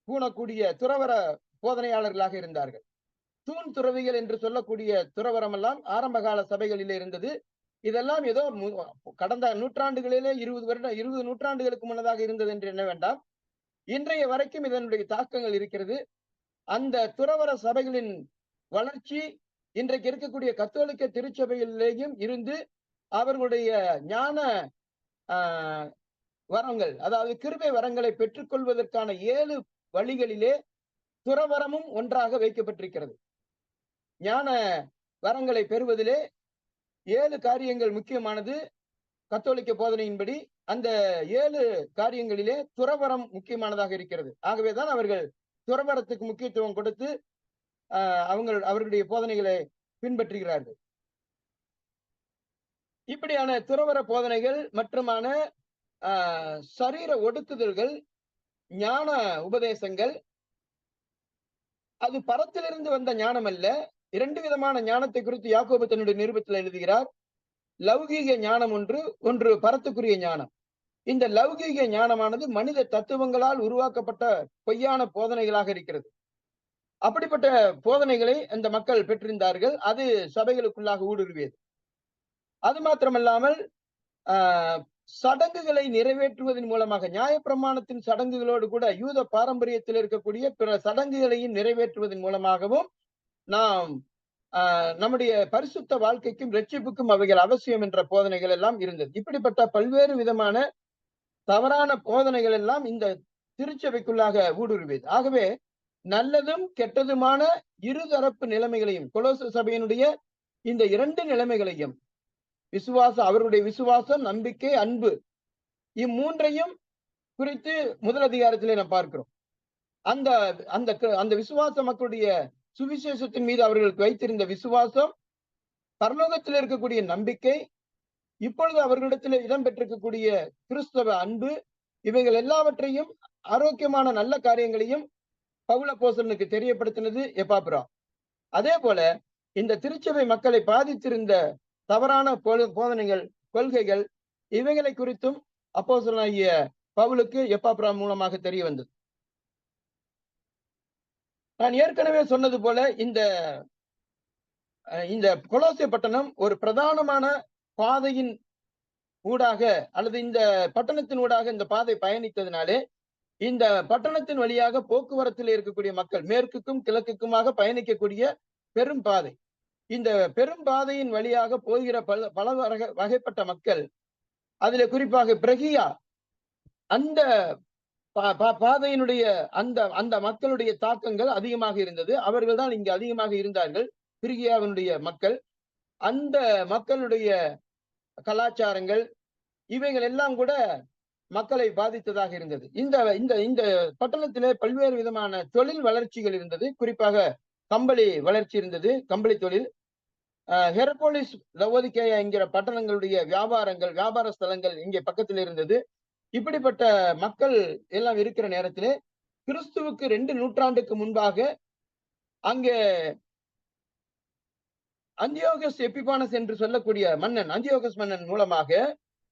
பூணக்கூடிய துறவர போதனையாளர்களாக இருந்தார்கள். தூண் துறவிகள் என்று சொல்லக்கூடிய துறவரம் எல்லாம் ஆரம்ப கால சபைகளிலே இருந்தது. இதெல்லாம் ஏதோ கடந்த நூற்றாண்டுகளிலே 20 நூற்றாண்டுகளுக்கு முன்னதாக இருந்தது என்று எண்ண வேண்டாம். இன்றைய வரைக்கும் இதனுடைய தாக்கங்கள் இருக்கிறது. அந்த துறவர சபைகளின் வளர்ச்சி இன்றைக்கு இருக்கக்கூடிய கத்தோலிக்க திருச்சபைகளிலேயும் இருந்து அவர்களுடைய ஞான வரங்கள், அதாவது கிருபை வரங்களை பெற்றுக்கொள்வதற்கான 7 வழிகளிலே துறவரமும் ஒன்றாக வைக்கப்பட்டிருக்கிறது. ஞான வரங்களை பெறுவதிலே 7 காரியங்கள் முக்கியமானது. கத்தோலிக்க போதனையின்படி அந்த 7 காரியங்களிலே துறவரம் முக்கியமானதாக இருக்கிறது. ஆகவேதான் அவர்கள் துறவரத்துக்கு முக்கியத்துவம் கொடுத்து அவர்களுடைய போதனைகளை பின்பற்றுகிறார்கள். இப்படியான துறவர போதனைகள் மற்றுமான சரீர ஒடுக்குதல்கள், ஞான உபதேசங்கள், அது பரத்திலிருந்து வந்த ஞானம் அல்ல. 2 விதமான ஞானத்தை குறித்து யாக்கோபு தன்னுடைய நிருபத்தில் எழுதுகிறார். லௌகீக ஞானம் ஒன்று பரத்துக்குரிய ஞானம். இந்த லௌகீக ஞானமானது மனித தத்துவங்களால் உருவாக்கப்பட்ட பொய்யான போதனைகளாக இருக்கிறது. அப்படிப்பட்ட போதனைகளை அந்த மக்கள் பெற்றிருந்தார்கள். அது சபைகளுக்குள்ளாக ஊடுருவியது. அது மாத்திரமல்லாமல் சடங்குகளை நிறைவேற்றுவதன் மூலமாக, நியாயப்பிரமாணத்தின் சடங்குகளோடு கூட யூத பாரம்பரியத்தில் இருக்கக்கூடிய பிற சடங்குகளையும் நிறைவேற்றுவதன் மூலமாகவும் நாம் நம்முடைய பரிசுத்த வாழ்க்கைக்கும் ரட்சிப்புக்கும் அவைகள் அவசியம் என்ற போதனைகள் எல்லாம் இருந்தது. இப்படிப்பட்ட பல்வேறு விதமான தவறான போதனைகள் எல்லாம் இந்த திருச்சபைக்குள்ளாக ஊடுருவியது. ஆகவே நல்லதும் கெட்டதுமான இருதரப்பு நிலைமைகளையும், கொலோசை சபையினுடைய இந்த 2 நிலைமைகளையும், அவருடைய விசுவாசம், நம்பிக்கை, அன்பு, இம்மூன்றையும் குறித்து முதல் அதிகாரத்திலே நாம் பார்க்கிறோம். அந்த அந்த அந்த விசுவாச மக்களுடைய சுவிசேஷத்தின் மீது அவர்களுக்கு வைத்திருந்த விசுவாசம், பரலோகத்தில் இருக்கக்கூடிய நம்பிக்கை, இப்பொழுது அவர்களிடத்தில் இடம்பெற்றிருக்கக்கூடிய கிறிஸ்தவ அன்பு, இவைகள் எல்லாவற்றையும், ஆரோக்கியமான நல்ல காரியங்களையும் பவுல் அப்போஸ்தலனுக்கு தெரியப்படுத்தினது எப்பாப்ரா. அதே போல இந்த திருச்சபை மக்களை பாதித்திருந்த தவறான போதனைகள், கொள்கைகள், இவைகளை குறித்தும் அப்போஸ்தலனாகிய பவுலுக்கு எப்பாப்ரா மூலமாக தெரிய வந்தது. நான் ஏற்கனவே சொன்னது போல இந்த கொலோசை பட்டணம் ஒரு பிரதானமான பாதையின் ஊடாக, அல்லது இந்த பட்டணத்தின் ஊடாக இந்த பாதை பயணித்ததினாலே இந்த பட்டணத்தின் வழியாக போக்குவரத்தில் இருக்கக்கூடிய மக்கள், மேற்குக்கும் கிழக்குக்குமாக பயணிக்கக்கூடிய பெரும் பாதை, இந்த பெரும் பாதையின் வழியாக போகிற பல வகைப்பட்ட மக்கள், அதிலே குறிப்பாக பிரகியா, அந்த பாதையினுடைய அந்த மக்களுடைய தாக்கங்கள் அதிகமாக இருந்தது. அவர்கள் தான் இங்கு அதிகமாக இருந்தார்கள், பிரிகியாவினுடைய மக்கள். அந்த மக்களுடைய கலாச்சாரங்கள், இவைகள் எல்லாம் கூட மக்களை பாதித்ததாக இருந்தது. இந்த இந்த இந்த பட்டணத்திலே பல்வேறு விதமான தொழில் வளர்ச்சிகள் இருந்தது. குறிப்பாக கம்பளி வளர்ச்சி இருந்தது, கம்பளி தொழில். ஹெரபோலிஸ், லவோதிகேயா என்கிற பட்டணங்களுடைய வியாபார ஸ்தலங்கள் இங்கே பக்கத்தில் இருந்தது. இப்படிப்பட்ட மக்கள் எல்லாம் இருக்கிற நேரத்திலே கிறிஸ்துவுக்கு 2 நூற்றாண்டுக்கு முன்பாக அங்கே அந்தியோகஸ் எபிபானஸ் என்று சொல்லக்கூடிய மன்னன், அந்தியோகஸ் மன்னன் மூலமாக,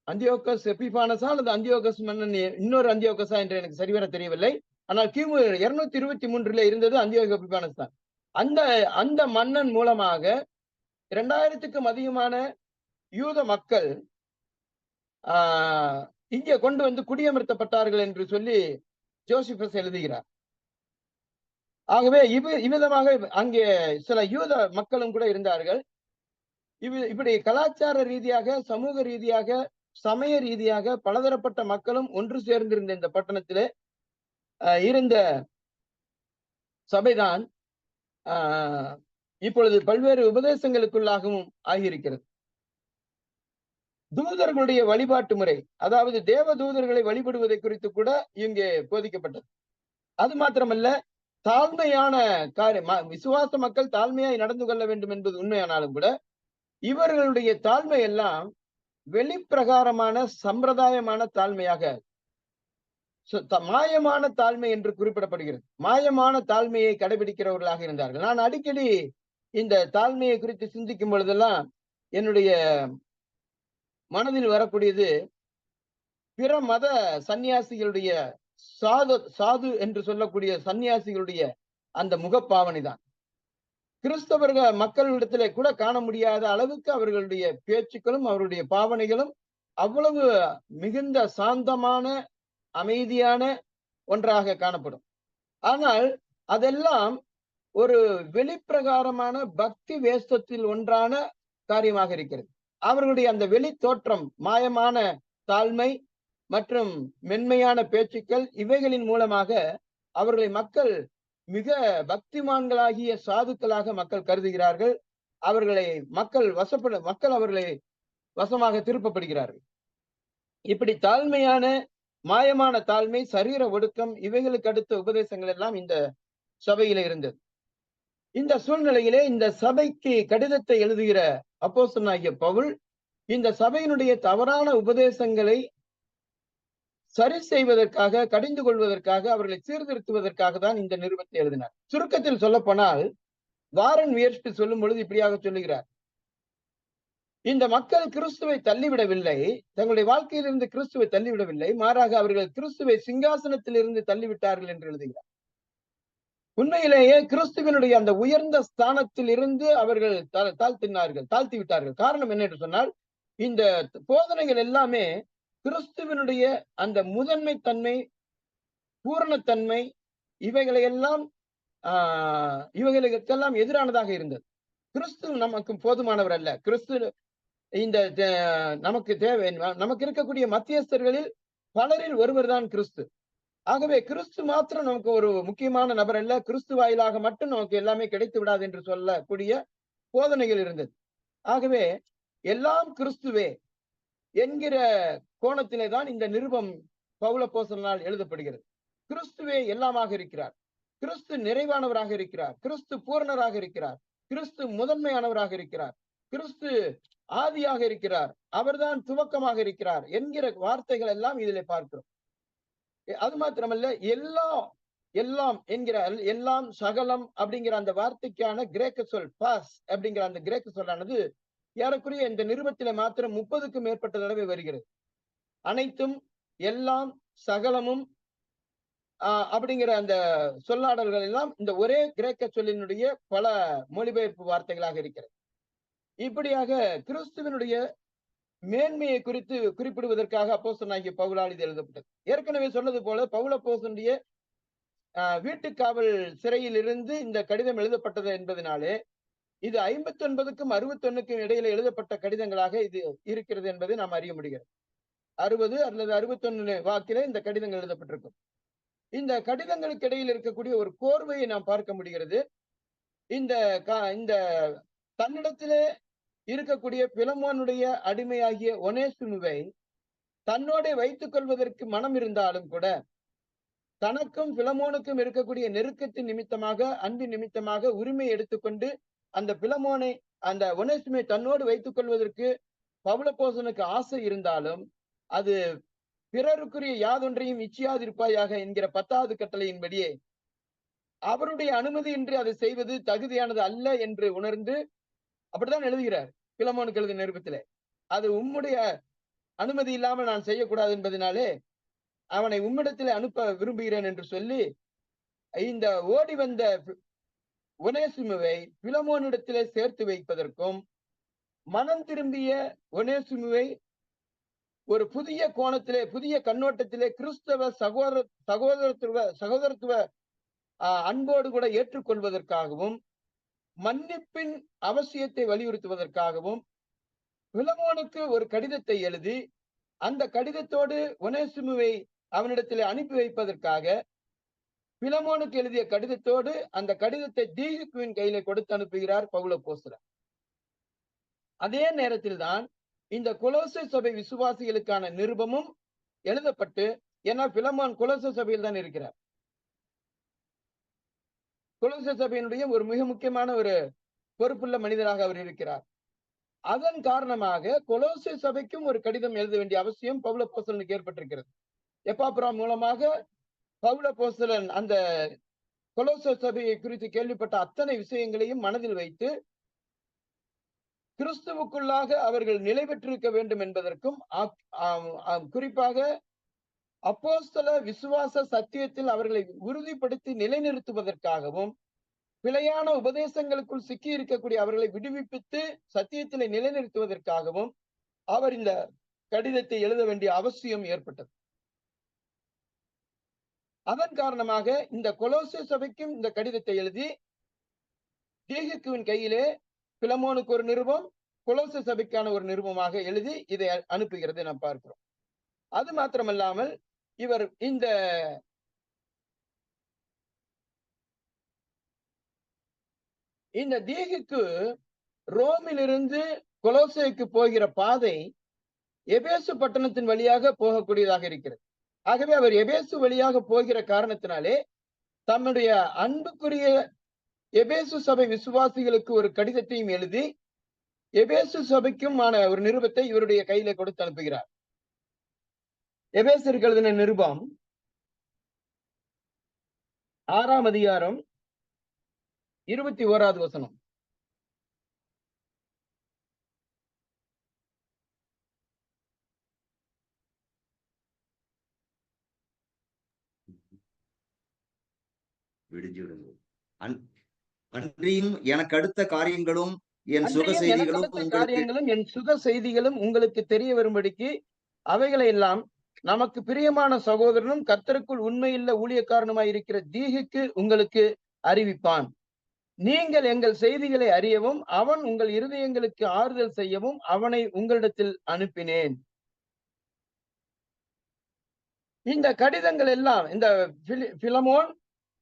அந்தியோகஸ் எபிபானஸா அல்லது அந்தியோகஸ் மன்னன் இன்னொரு அந்தியோகஸா என்று எனக்கு சரிவர தெரியவில்லை. ஆனால் கிமு 223 இருந்தது அந்தியோகஸ் எபிபானஸ் தான். அந்த மன்னன் மூலமாக 2000க்கும் அதிகமான யூத மக்கள் இங்கே கொண்டு வந்து குடியமர்த்தப்பட்டார்கள் என்று சொல்லி ஜோசிபஸ் எழுதுகிறார். ஆகவே இவ்விதமாக அங்கே சில யூத மக்களும் கூட இருந்தார்கள். இப்படி கலாச்சார ரீதியாக, சமூக ரீதியாக, சமய ரீதியாக பலதரப்பட்ட மக்களும் ஒன்று சேர்ந்திருந்த இந்த பட்டணத்திலே இருந்த சபைதான் இப்பொழுது பல்வேறு உபதேசங்களுக்குள்ளாகவும் ஆகியிருக்கிறது. தூதர்களுடைய வழிபாட்டு முறை, அதாவது தேவ தூதர்களை வழிபடுவதை குறித்து கூட இங்கே போதிக்கப்பட்டது. அது மாத்திரமல்ல, தாழ்மையான காரியம், விசுவாச மக்கள் தாழ்மையாய் நடந்து கொள்ள வேண்டும் என்பது உண்மையானாலும் கூட இவர்களுடைய தாழ்மை எல்லாம் வெளிப்பிரகாரமான சம்பிரதாயமான தாழ்மையாக, மாயமான தாழ்மை என்று குறிப்பிடப்படுகிறது. மாயமான தாழ்மையை கடைபிடிக்கிறவர்களாக இருந்தார்கள். நான் அடிக்கடி இந்த தாழ்மையை குறித்து சிந்திக்கும் பொழுதெல்லாம் என்னுடைய மனதில் வரக்கூடியது பிற மத சன்னியாசிகளுடைய சாது என்று சொல்லக்கூடிய சன்னியாசிகளுடைய அந்த முகப்பாவனை தான். கிறிஸ்தவர்கள் மக்களிடத்திலே கூட காண முடியாத அளவுக்கு அவர்களுடைய பேச்சுக்களும் அவருடைய பாவனைகளும் அவ்வளவு மிகுந்த சாந்தமான, அமைதியான ஒன்றாக காணப்படும். ஆனால் அதெல்லாம் ஒரு வெளிப்பிரகாரமான பக்தி வேஷத்தில் ஒன்றான காரியமாக இருக்கிறது. அவர்களுடைய அந்த வெளி தோற்றம், மாயமான தாழ்மை மற்றும் மென்மையான பேச்சுக்கள், இவைகளின் மூலமாக அவர்களை மக்கள் மிக பக்திமான்களாகிய சாதுக்களாக மக்கள் கருதுகிறார்கள். மக்கள் அவர்களை வசமாக திருப்பப்படுகிறார்கள். இப்படி தாழ்மையான, மாயமான தாழ்மை, சரீர ஒடுக்கம், இவைகளுக்கு அடுத்த உபதேசங்கள் எல்லாம் இந்த சபையில இருந்தது. இந்த சூழ்நிலையிலே இந்த சபைக்கு கடிதத்தை எழுதுகிற அப்போஸ்தலனாகிய பவுல் இந்த சபையினுடைய தவறான உபதேசங்களை சரி செய்வதற்காக, கடிந்து கொள்வதற்காக, அவர்களை சீர்திருத்துவதற்காக தான் இந்த நிருபத்தை எழுதினார். சுருக்கத்தில் சொல்ல போனால், வாரன் வியர்ஸ்பி சொல்லும் பொழுது இப்படியாக சொல்லுகிறார்: இந்த மக்கள் கிறிஸ்துவை தள்ளிவிடவில்லை, தங்களுடைய வாழ்க்கையிலிருந்து கிறிஸ்துவை தள்ளிவிடவில்லை, மாறாக அவர்கள் கிறிஸ்துவை சிங்காசனத்தில் இருந்து தள்ளிவிட்டார்கள் என்று எழுதுகிறார். உண்மையிலேயே கிறிஸ்துவனுடைய அந்த உயர்ந்த ஸ்தானத்தில் இருந்து அவர்கள் தாழ்த்தி விட்டார்கள். காரணம் என்ன என்று சொன்னால், இந்த போதனைகள் எல்லாமே கிறிஸ்துவனுடைய அந்த முதன்மை தன்மை, பூரணத்தன்மை, இவைகளுக்கெல்லாம் எதிரானதாக இருந்தது. கிறிஸ்து நமக்கு போதுமானவர் அல்ல. கிறிஸ்து இந்த நமக்கு தேவை, நமக்கு இருக்கக்கூடிய மத்தியஸ்தர்களில் பலரில் ஒருவர் தான் கிறிஸ்து. ஆகவே கிறிஸ்து மாத்திரம் நமக்கு ஒரு முக்கியமான நபர் அல்ல, கிறிஸ்து வாயிலாக மட்டும் நமக்கு எல்லாமே கிடைத்து விடாது என்று சொல்லக்கூடிய போதனைகள் இருந்தது. ஆகவே எல்லாம் கிறிஸ்துவே என்கிற கோணத்திலே தான் இந்த நிருபம் பவுல் அப்போஸ்தலனால் எழுதப்படுகிறது. கிறிஸ்துவே எல்லாமாக இருக்கிறார், கிறிஸ்து நிறைவானவராக இருக்கிறார், கிறிஸ்து பூரணராக இருக்கிறார், கிறிஸ்து முதன்மையானவராக இருக்கிறார், கிறிஸ்து ஆதியாக இருக்கிறார், அவர்தான் துவக்கமாக இருக்கிறார் என்கிற வார்த்தைகள் எல்லாம் இதிலே பார்க்கிறோம். அது மாத்திரமல்ல, எல்லாம் என்கிற எல்லாம் சகலம் அப்படிங்கிற அந்த வார்த்தைக்கான கிரேக்க சொல் பாஸ் அப்படிங்கிற அந்த கிரேக்க சொல்லானது ஏறக்குறைய இந்த நிருபத்தில மாத்திரம் 30க்கும் மேற்பட்ட தடவை வருகிறது. அனைத்தும், எல்லாம், சகலமும் அப்படிங்கிற அந்த சொல்லாடல்கள் எல்லாம் இந்த ஒரே கிரேக்க சொல்லினுடைய பல மொழிபெயர்ப்பு வார்த்தைகளாக இருக்கிறது. இப்படியாக கிறிஸ்துவனுடைய மேன்மையை குறித்து குறிப்பிடுவதற்காக அப்போஸ்தலனாகிய பவுலால் இது எழுதப்பட்டது. ஏற்கனவே சொன்னது போல பவுல் அப்போஸ்தலனுடைய வீட்டுக்காவல் சிறையில் இருந்து இந்த கடிதம் எழுதப்பட்டது என்பதனாலே இது 59க்கும் 61க்கும் இடையில எழுதப்பட்ட கடிதங்களாக இது இருக்கிறது என்பதை நாம் அறிய முடிகிறது. 60 அல்லது 61 வாக்கிலே இந்த கடிதங்கள் எழுதப்பட்டிருக்கும். இந்த கடிதங்களுக்கு இடையில் இருக்கக்கூடிய ஒரு கோர்வையை நாம் பார்க்க முடிகிறது. இந்த தன்னிடத்திலே இருக்கக்கூடிய பிலமோனுடைய அடிமையாகிய ஒனேசிமுவை தன்னோட வைத்துக் கொள்வதற்கு மனம் இருந்தாலும் கூட தனக்கும் பிலமோனுக்கும் இருக்கக்கூடிய நெருக்கத்தின் நிமித்தமாக, அன்பின் நிமித்தமாக உரிமை எடுத்துக்கொண்டு அந்த பிலமோனை, அந்த ஒனேசிமை தன்னோடு வைத்துக் கொள்வதற்கு பவுல் அப்போஸ்தலனுக்கு ஆசை இருந்தாலும் அது பிறருக்குரிய யாதொன்றையும் இச்சியாதிருப்பாயாக என்கிற 10வது கட்டளையின்படியே அவருடைய அனுமதியின்றி அதை செய்வது தகுதியானது அல்ல என்று உணர்ந்து அப்படித்தான் எழுதுகிறார் பிலமோனுக்கு எழுதிய நிருபத்திலே. அது உம்முடைய அனுமதி இல்லாமல் நான் செய்யக்கூடாது என்பதனாலே அவனை உம்மிடத்திலே அனுப்ப விரும்புகிறேன் என்று சொல்லி இந்த ஓடி வந்த ஒனேசிமுவை பிலமோனிடத்திலே சேர்த்து வைப்பதற்கும், மனம் திரும்பிய ஒனேசிமுவை ஒரு புதிய கோணத்திலே, புதிய கண்ணோட்டத்திலே கிறிஸ்தவ சகோதரத்துவ அன்போடு கூட ஏற்றுக்கொள்வதற்காகவும், மன்னிப்பின் அவசியத்தை வலியுறுத்துவதற்காகவும் பிலமோனுக்கு ஒரு கடிதத்தை எழுதி அந்த கடிதத்தோடு ஒனேசிமுவை அவனிடத்திலே அனுப்பி வைப்பதற்காக பிலமோனுக்கு எழுதிய கடிதத்தோடு அந்த கடிதத்தை தீகிக்குவின் கையில கொடுத்து அனுப்புகிறார் பவுல் அப்போஸ்தலன். அதே நேரத்தில் தான் இந்த கொலோசை சபை விசுவாசிகளுக்கான நிருபமும் எழுதப்பட்டு, ஏன்னா பிலமோன் கொலோசை சபையில் தான் இருக்கிறார். கொலோசை சபையினுடைய ஒரு மிக முக்கியமான ஒரு பொறுப்புள்ள மனிதராக அவர் இருக்கிறார். அதன் காரணமாக கொலோசை சபைக்கும் ஒரு கடிதம் எழுத வேண்டிய அவசியம் பவுல் அப்போஸ்தலனுக்கு ஏற்பட்டிருக்கிறது. எப்பாப்ரா மூலமாக பவுல் அப்போஸ்தலன் அந்த கொலோசை சபையை குறித்து கேள்விப்பட்ட அத்தனை விஷயங்களையும் மனதில் வைத்து கிறிஸ்துவுக்குள்ளாக அவர்கள் நிலை பெற்றிருக்க வேண்டும் என்பதற்கும், குறிப்பாக அப்போஸ்தல விசுவாச சத்தியத்தில் அவர்களை உறுதிப்படுத்தி நிலைநிறுத்துவதற்காகவும், பிழையான உபதேசங்களுக்குள் சிக்கி இருக்கக்கூடிய அவர்களை விடுவிப்பித்து சத்தியத்திலே நிலைநிறுத்துவதற்காகவும் அவர் இந்த கடிதத்தை எழுத வேண்டிய அவசியம் ஏற்பட்டது. அதன் காரணமாக இந்த கொலோசை சபைக்கும் இந்த கடிதத்தை எழுதி தீகிக்குவின் கையிலே பிலமோனுக்கு ஒரு நிருபம், கொலோசை சபைக்கான ஒரு நிருபமாக எழுதி இதை அனுப்புகிறது நாம் பார்க்கிறோம். அது மாத்திரமல்லாமல் இவர் இந்த தீகிக்கு ரோமிலிருந்து கொலோசைக்கு போகிற பாதை எபேசு பட்டணத்தின் வழியாக போகக்கூடியதாக இருக்கிறது. ஆகவே அவர் எபேசு வழியாக போகிற காரணத்தினாலே தம்முடைய அன்புக்குரிய எபேசு சபை விசுவாசிகளுக்கு ஒரு கடிதத்தையும் எழுதி எபேசு சபைக்குமான ஒரு நிருபத்தை இவருடைய கையில கொடுத்து அனுப்புகிறார். எபேசருக்கு எழுதின நிருபம் 6ஆம் அதிகாரம் 21வது வசனம். அன்றியும் எனக்கு அடுத்த காரியங்களும் என் சுக செய்திகளும் உங்களுக்கு தெரிய வரும்படிக்கு அவைகளை எல்லாம் நமக்கு பிரியமான சகோதரனும் கர்த்தருக்குள் உண்மையுள்ள ஊழியக்காரனுமாய் இருக்கிற தீகிக்கு உங்களுக்கு அறிவிப்பான். நீங்கள் எங்கள் செய்திகளை அறியவும் அவன் உங்கள் இருதயங்களுக்கு ஆறுதல் செய்யவும் அவனை உங்களிடத்தில் அனுப்பினேன். இந்த கடிதங்கள் எல்லாம், இந்த பிலமோன்,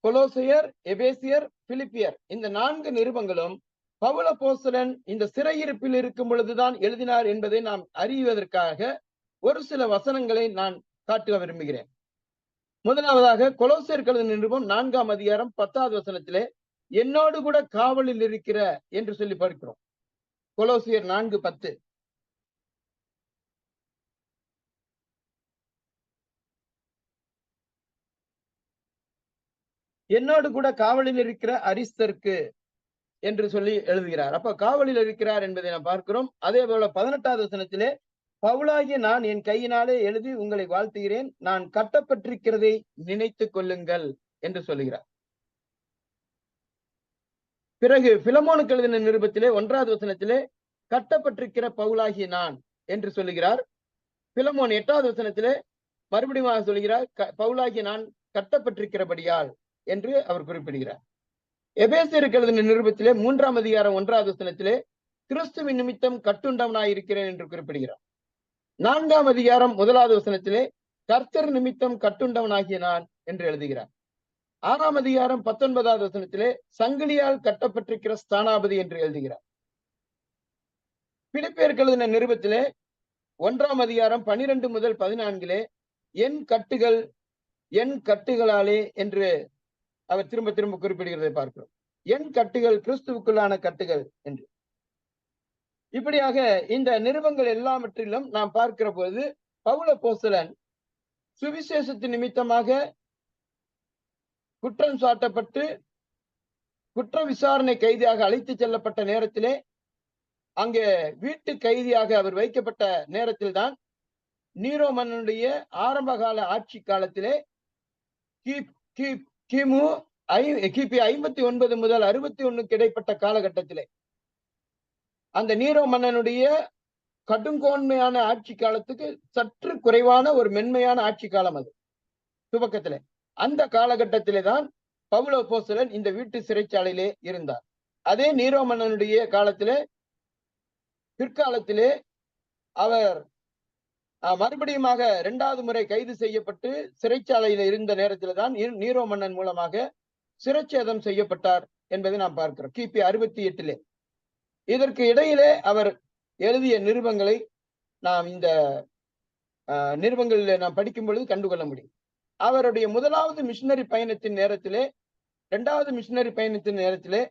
கொலோசையர், எபேசியர், பிலிப்பியர், இந்த 4 நிருபங்களும் பவுல் அப்போஸ்தலன் இந்த சிறையிருப்பில் இருக்கும் பொழுதுதான் எழுதினார் என்பதை நாம் அறிவதற்காக ஒரு சில வசனங்களை நான் காட்ட விரும்புகிறேன். முதலாவதாக கொலோசியர் எழுதின நிருபம் 4ஆம் அதிகாரம் 10வது வசனத்திலே என்னோடு கூட காவலில் இருக்கிற என்று சொல்லி பார்க்கிறோம். கொலோசியர் 4:10. என்னோடு கூட காவலில் இருக்கிற அரிஸ்தர்க்கு என்று சொல்லி எழுதுகிறார். அப்ப காவலில் இருக்கிறார் என்பதை நாம் பார்க்கிறோம். அதே போல 18வது வசனத்திலே பவுலாகிய நான் என் கையினாலே எழுதி உங்களை வாழ்த்துகிறேன், நான் கட்டப்பட்டிருக்கிறதை நினைத்துக் கொள்ளுங்கள் என்று சொல்லுகிறார். பிறகு பிலமோனுக்கு எழுதின நிருபத்திலே 1வது வசனத்திலே கட்டப்பட்டிருக்கிற பவுலாகிய நான் என்று சொல்லுகிறார். பிலமோன் 8வது வசனத்திலே மறுபடியும் சொல்கிறார், பவுலாகிய நான் கட்டப்பட்டிருக்கிறபடியால் என்று அவர் குறிப்பிடுகிறார். எபேசியருக்கு எழுதின நிருபத்திலே 3ஆம் அதிகாரம் 1வது வசனத்திலே கிறிஸ்துவின் நிமித்தம் கட்டுண்டவனாயிருக்கிறேன் என்று குறிப்பிடுகிறார். 4ஆம் அதிகாரம் 1வது வசனத்திலே கர்த்தர் நிமித்தம் கட்டுண்டவனாகிய நான் என்று எழுதுகிறார். 6ஆம் அதிகாரம் 19வது வசனத்திலே சங்கிலியால் கட்டப்பட்டிருக்கிற ஸ்தானாபதி என்று எழுதுகிறார். பிலிப்பியருக்கு எழுதின நிருபத்திலே 1ஆம் அதிகாரம் 12 முதல் 14 என் கட்டுகளாலே என்று அவர் திரும்ப திரும்ப குறிப்பிடுகிறதை பார்க்கிறோம். என் கட்டுகள் கிறிஸ்துவுக்குள்ளான கட்டுகள் என்று. இப்படியாக இந்த நிருபங்கள் எல்லாவற்றிலும் நாம் பார்க்கிற போது பவுல் அப்போஸ்தலன் சுவிசேஷத்தின் நிமித்தமாக குற்றம் சாட்டப்பட்டு குற்ற விசாரணை கைதியாக அழைத்து செல்லப்பட்ட நேரத்திலே, அங்கே வீட்டு கைதியாக அவர் வைக்கப்பட்ட நேரத்தில் தான் நீரோ மன்னனுடைய ஆரம்பகால ஆட்சி காலத்திலே கிமு கிபி 59 முதல் 61 இடைப்பட்ட காலகட்டத்திலே அந்த நீரோ மன்னனுடைய கடுங்கோன்மையான ஆட்சி காலத்துக்கு சற்று குறைவான ஒரு மென்மையான ஆட்சி காலம் அது துவக்கத்திலே. அந்த காலகட்டத்திலே தான் பவுல் அப்போஸ்தலன் இந்த வீட்டு சிறைச்சாலையிலே இருந்தார். அதே நீரோ மன்னனுடைய காலத்திலே பிற்காலத்திலே அவர் மறுபடியுமாக 2வது முறை கைது செய்யப்பட்டு சிறைச்சாலையில இருந்த நேரத்தில தான் நீரோ மன்னன் மூலமாக சிறைச்சேதம் செய்யப்பட்டார் என்பதை நாம் பார்க்கிறோம். கிபி 68. இதற்கு இடையிலே அவர் எழுதிய நிருபங்களை நாம் இந்த நிருபங்களில் நாம் படிக்கும் பொழுது கண்டுகொள்ள முடியும். அவருடைய முதலாவது மிஷினரி பயணத்தின் நேரத்திலே, 2வது மிஷினரி பயணத்தின் நேரத்திலே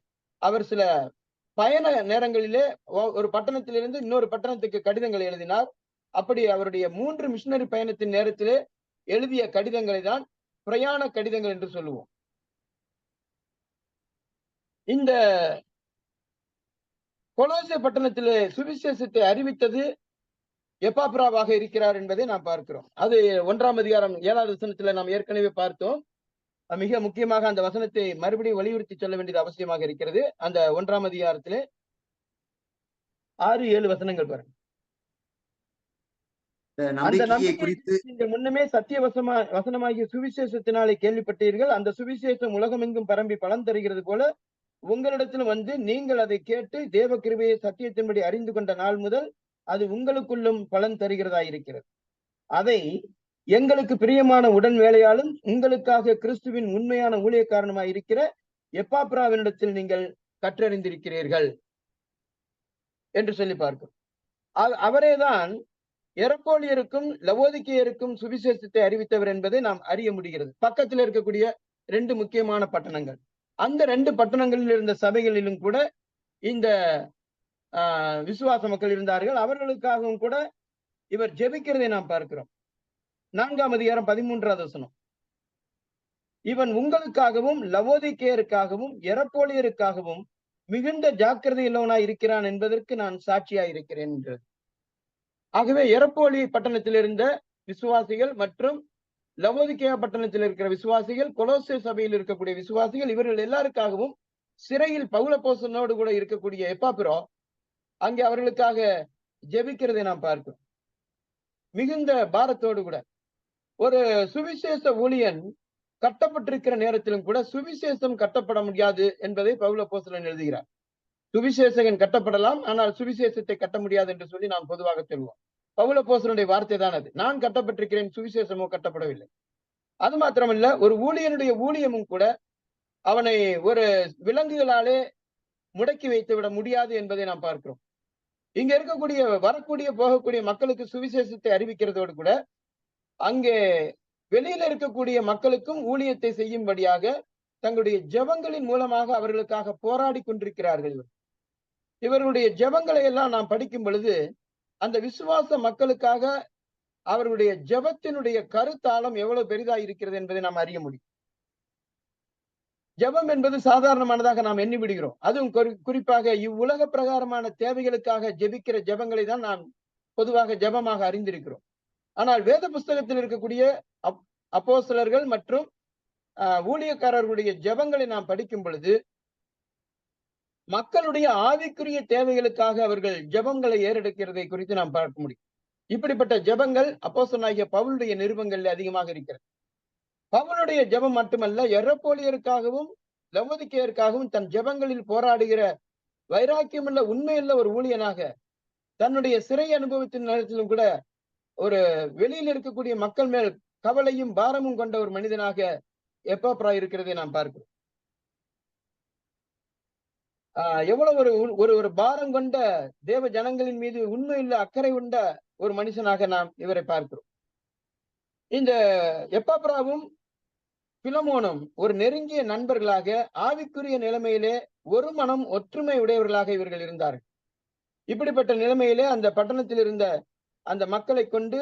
அவர் சில பயண நேரங்களிலே ஒரு பட்டணத்திலிருந்து இன்னொரு பட்டணத்துக்கு கடிதங்களை எழுதினார். அப்படி அவருடைய 3 மிஷினரி பயணத்தின் நேரத்திலே எழுதிய கடிதங்களை தான் பிரயாண கடிதங்கள் என்று சொல்லுவோம். இந்த கொலோசே பட்டணத்திலே சுவிசேஷத்தை அறிவித்தது எப்பாப்ராவாக இருக்கிறார் என்பதை நாம் பார்க்கிறோம். அது 1ஆம் அதிகாரம் 7வது வசனத்துல நாம் ஏற்கனவே பார்த்தோம். மிக முக்கியமாக அந்த வசனத்தை மறுபடியும் வலியுறுத்தி சொல்ல வேண்டியது அவசியமாக இருக்கிறது. அந்த 1ஆம் அதிகாரத்திலே 6-7 வசனங்கள் பாருங்க. அந்த நம்பிக்கை குறித்து நீங்கள் முன்னமே சத்திய வசனமாகிய சுவிசேஷத்தினாலே கேள்விப்பட்டீர்கள். அந்த சுவிசேஷம் உலகமெங்கும் பரம்பி பலன் தருகிறது போல உங்களிடத்தில் வந்து நீங்கள் அதை கேட்டு தேவ கிருபையை சத்தியத்தின்படி அறிந்து கொண்ட நாள் முதல் அது உங்களுக்குள்ளும் பலன் தருகிறதா இருக்கிறது. அதை எங்களுக்கு பிரியமான உடன் வேலையாலும் உங்களுக்காக கிறிஸ்துவின் உண்மையான ஊழியக்காரனுமாய் இருக்கிற எப்பாப்ராவினிடத்தில் நீங்கள் கற்றறிந்திருக்கிறீர்கள் என்று சொல்லி பார்க்கிறோம். அவரேதான் எரப்போலியருக்கும் லவோதிக்கேயருக்கும் சுவிசேஷத்தை அறிவித்தவர் என்பதை நாம் அறிய முடிகிறது. பக்கத்தில் இருக்கக்கூடிய 2 முக்கியமான பட்டணங்கள், அந்த 2 பட்டணங்களில் இருந்த சபைகளிலும் கூட இந்த விசுவாச மக்கள் இருந்தார்கள். அவர்களுக்காகவும் கூட இவர் ஜெபிக்கிறதை நாம் பார்க்கிறோம். 4ஆம் அதிகாரம் 13வது வசனம், இவன் உங்களுக்காகவும் லவோதிக்கேயருக்காகவும் எரப்போலியருக்காகவும் மிகுந்த ஜாக்கிரதை உள்ளவனாய் இருக்கிறான் என்பதற்கு நான் சாட்சியாய் இருக்கிறேன் என்றது. ஆகவே எரப்போலி பட்டணத்தில் இருந்த விசுவாசிகள் மற்றும் லவோதிக்கேயா பட்டணத்தில் இருக்கிற விசுவாசிகள், கொலோசே சபையில் இருக்கக்கூடிய விசுவாசிகள், இவர்கள் எல்லாருக்காகவும் சிறையில் பவுல் அப்போஸ்தலனோடு கூட இருக்கக்கூடிய எப்பாப்ரா அங்கே அவர்களுக்காக ஜெபிக்கிறதை நாம் பார்க்கிறோம். மிகுந்த பாரத்தோடு கூட ஒரு சுவிசேஷ ஊழியன் கட்டப்பட்டிருக்கிற நேரத்திலும் கூட சுவிசேஷம் கட்டப்பட முடியாது என்பதை பவுல் அப்போஸ்தலன் எழுதுகிறார். சுவிசேஷகன் கட்டப்படலாம், ஆனால் சுவிசேஷத்தை கட்ட முடியாது என்று சொல்லி நாம் பொதுவாக சொல்வோம். பவுல் அப்போஸ்தலனுடைய வார்த்தை தான் அது. நான் கட்டப்பட்டிருக்கிறேன், சுவிசேஷமோ கட்டப்படவில்லை. அது மாத்திரமல்ல, ஒரு ஊழியனுடைய ஊழியமும் கூட அவனை ஒரு விலங்குகளாலே முடக்கி வைத்து விட முடியாது என்பதை நாம் பார்க்கிறோம். இங்க இருக்கக்கூடிய வரக்கூடிய போகக்கூடிய மக்களுக்கு சுவிசேஷத்தை அறிவிக்கிறதோடு கூட அங்கே வெளியில இருக்கக்கூடிய மக்களுக்கும் ஊழியத்தை செய்யும்படியாக தங்களுடைய ஜெபங்களின் மூலமாக அவர்களுக்காக போராடி கொண்டிருக்கிறார்கள். இவர்களுடைய ஜெபங்களை எல்லாம் நாம் படிக்கும் பொழுது அந்த விசுவாச மக்களுக்காக அவர்களுடைய ஜெபத்தினுடைய கருத்தாளம் எவ்வளவு பெரிதாக இருக்கிறது என்பதை நாம் அறிய முடியும். ஜெபம் என்பது சாதாரணமானதாக நாம் எண்ணி விடுகிறோம். அதுவும் குறிப்பாக இவ்வுலக பிரகாரமான தேவைகளுக்காக ஜெபிக்கிற ஜெபங்களை தான் நாம் பொதுவாக ஜெபமாக அறிந்திருக்கிறோம். ஆனால் வேத புஸ்தகத்தில் இருக்கக்கூடிய அப்போஸ்தலர்கள் மற்றும் ஊழியக்காரர்களுடைய ஜெபங்களை நாம் படிக்கும் பொழுது மக்களுடைய ஆவிக்குரிய தேவைகளுக்காக அவர்கள் ஜெபங்களை ஏறெடுக்கிறதை குறித்து நாம் பார்க்க முடியும். இப்படிப்பட்ட ஜெபங்கள் அப்போஸ்தலனாகிய பவுலுடைய நிருபங்களில் அதிகமாக இருக்கிறது. பவுலுடைய ஜெபம் மட்டுமல்ல, எரப்போலியருக்காகவும் லவோதிக்கேயருக்காகவும் தன் ஜெபங்களில் போராடுகிற வைராக்கியமுள்ள உண்மையுள்ள ஒரு ஊழியனாக தன்னுடைய சிறை அனுபவத்தின் நேரத்திலும் கூட ஒரு வெளியில் இருக்கக்கூடிய மக்கள் மேல் கவலையும் பாரமும் கொண்ட ஒரு மனிதனாக எப்போப்ரா இருக்கிறதை நாம் பார்க்கிறோம். எவ்வளவு ஒரு ஒரு பாரம் கொண்ட தேவ ஜனங்களின் மீது உண்மையுள்ள அக்கறை கொண்ட ஒரு மனுஷனாக நாம் இவரை பார்க்கிறோம். இந்த எப்போப்ராவும் பிலமோனும் ஒரு நெருங்கிய நண்பர்களாக ஆவிக்குரிய நிலைமையிலே ஒரு மனம் ஒற்றுமை உடையவர்களாக இவர்கள் இருந்தார்கள். இப்படிப்பட்ட நிலைமையிலே அந்த பட்டணத்தில் இருந்த அந்த மக்களை கொண்டு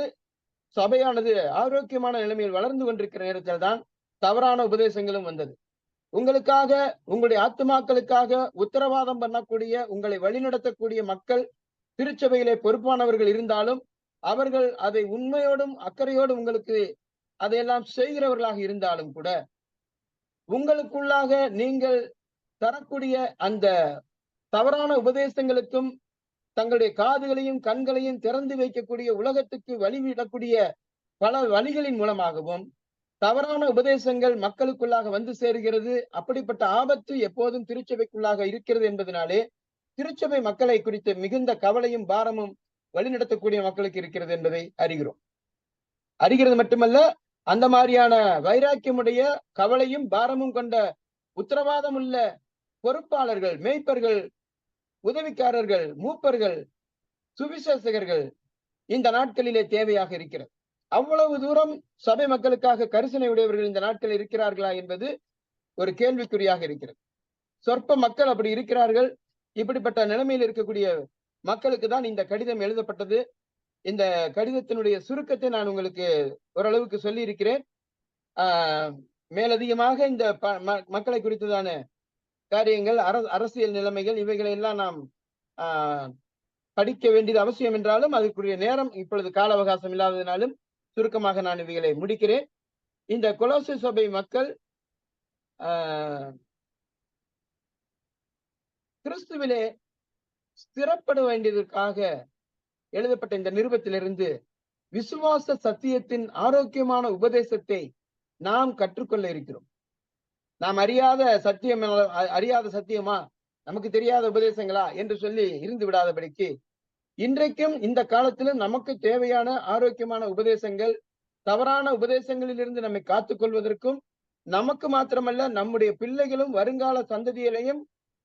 சபையானது ஆரோக்கியமான நிலைமையில் வளர்ந்து கொண்டிருக்கிற நேரத்தில் தான் தவறான உபதேசங்களும் வந்தது. உங்களுக்காக, உங்களுடைய ஆத்துமாக்களுக்காக உத்தரவாதம் பண்ணக்கூடிய, உங்களை வழிநடத்தக்கூடிய மக்கள் திருச்சபையிலே பொறுப்பானவர்கள் இருந்தாலும் அவர்கள் அதை உண்மையோடும் அக்கறையோடும் உங்களுக்கு அதையெல்லாம் செய்கிறவர்களாக இருந்தாலும் கூட உங்களுக்குள்ளாக நீங்கள் தரக்கூடிய அந்த தவறான உபதேசங்களுக்கும் தங்களுடைய காதுகளையும் கண்களையும் திறந்து வைக்கக்கூடிய உலகத்துக்கு வழிவிடக்கூடிய பல வழிகளின் மூலமாகவும் தவறான உபதேசங்கள் மக்களுக்குள்ளாக வந்து சேருகிறது. அப்படிப்பட்ட ஆபத்து எப்போதும் திருச்சபைக்குள்ளாக இருக்கிறது என்பதனாலே திருச்சபை மக்களை குறித்து மிகுந்த கவலையும் பாரமும் வழிநடத்தக்கூடிய மக்களுக்கு இருக்கிறது என்பதை அறிகிறது மட்டுமல்ல, அந்த மாதிரியான வைராக்கியமுடைய கவலையும் பாரமும் கொண்ட உத்தரவாதம் உள்ள பொறுப்பாளர்கள், மேய்ப்பர்கள், உதவிக்காரர்கள், மூப்பர்கள், சுவிசேஷகர்கள் இந்த நாட்களிலே தேவையாக இருக்கிறது. அவ்வளவு தூரம் சபை மக்களுக்காக கரிசனை உடையவர்கள் இந்த நாட்கள் இருக்கிறார்களா என்பது ஒரு கேள்விக்குறியாக இருக்கிறது. சொற்ப மக்கள் அப்படி இருக்கிறார்கள். இப்படிப்பட்ட நிலைமையில் இருக்கக்கூடிய மக்களுக்கு தான் இந்த கடிதம் எழுதப்பட்டது. இந்த கடிதத்தினுடைய சுருக்கத்தை நான் உங்களுக்கு ஓரளவுக்கு சொல்லி இருக்கிறேன். மேலதிகமாக இந்த மக்களை குறித்ததான காரியங்கள், அரசியல் நிலைமைகள், இவைகளை எல்லாம் நாம் படிக்க வேண்டியது அவசியம் என்றாலும் அதற்குரிய நேரம் இப்பொழுது கால அவகாசம் இல்லாததினாலும் சுருக்கமாக நான் இவைகளை முடிக்கிறேன். இந்த கொலோசை சபை மக்கள் கிறிஸ்துவிலே ஸ்திரப்பட வேண்டியதற்காக எழுதப்பட்ட இந்த நிருபத்திலிருந்து விசுவாச சத்தியத்தின் ஆரோக்கியமான உபதேசத்தை நாம் கற்றுக்கொள்ள இருக்கிறோம். நாம் அறியாத சத்தியமா, நமக்கு தெரியாத உபதேசங்களா என்று சொல்லி இருந்து விடாதபடிக்கு இன்றைக்கும் இந்த காலத்திலும் நமக்கு தேவையான ஆரோக்கியமான உபதேசங்கள், தவறான உபதேசங்களிலிருந்து நம்மை காத்துக் கொள்வதற்கும், நமக்கு மாத்திரமல்ல நம்முடைய பிள்ளைகளும் வருங்கால சந்ததியிலையும்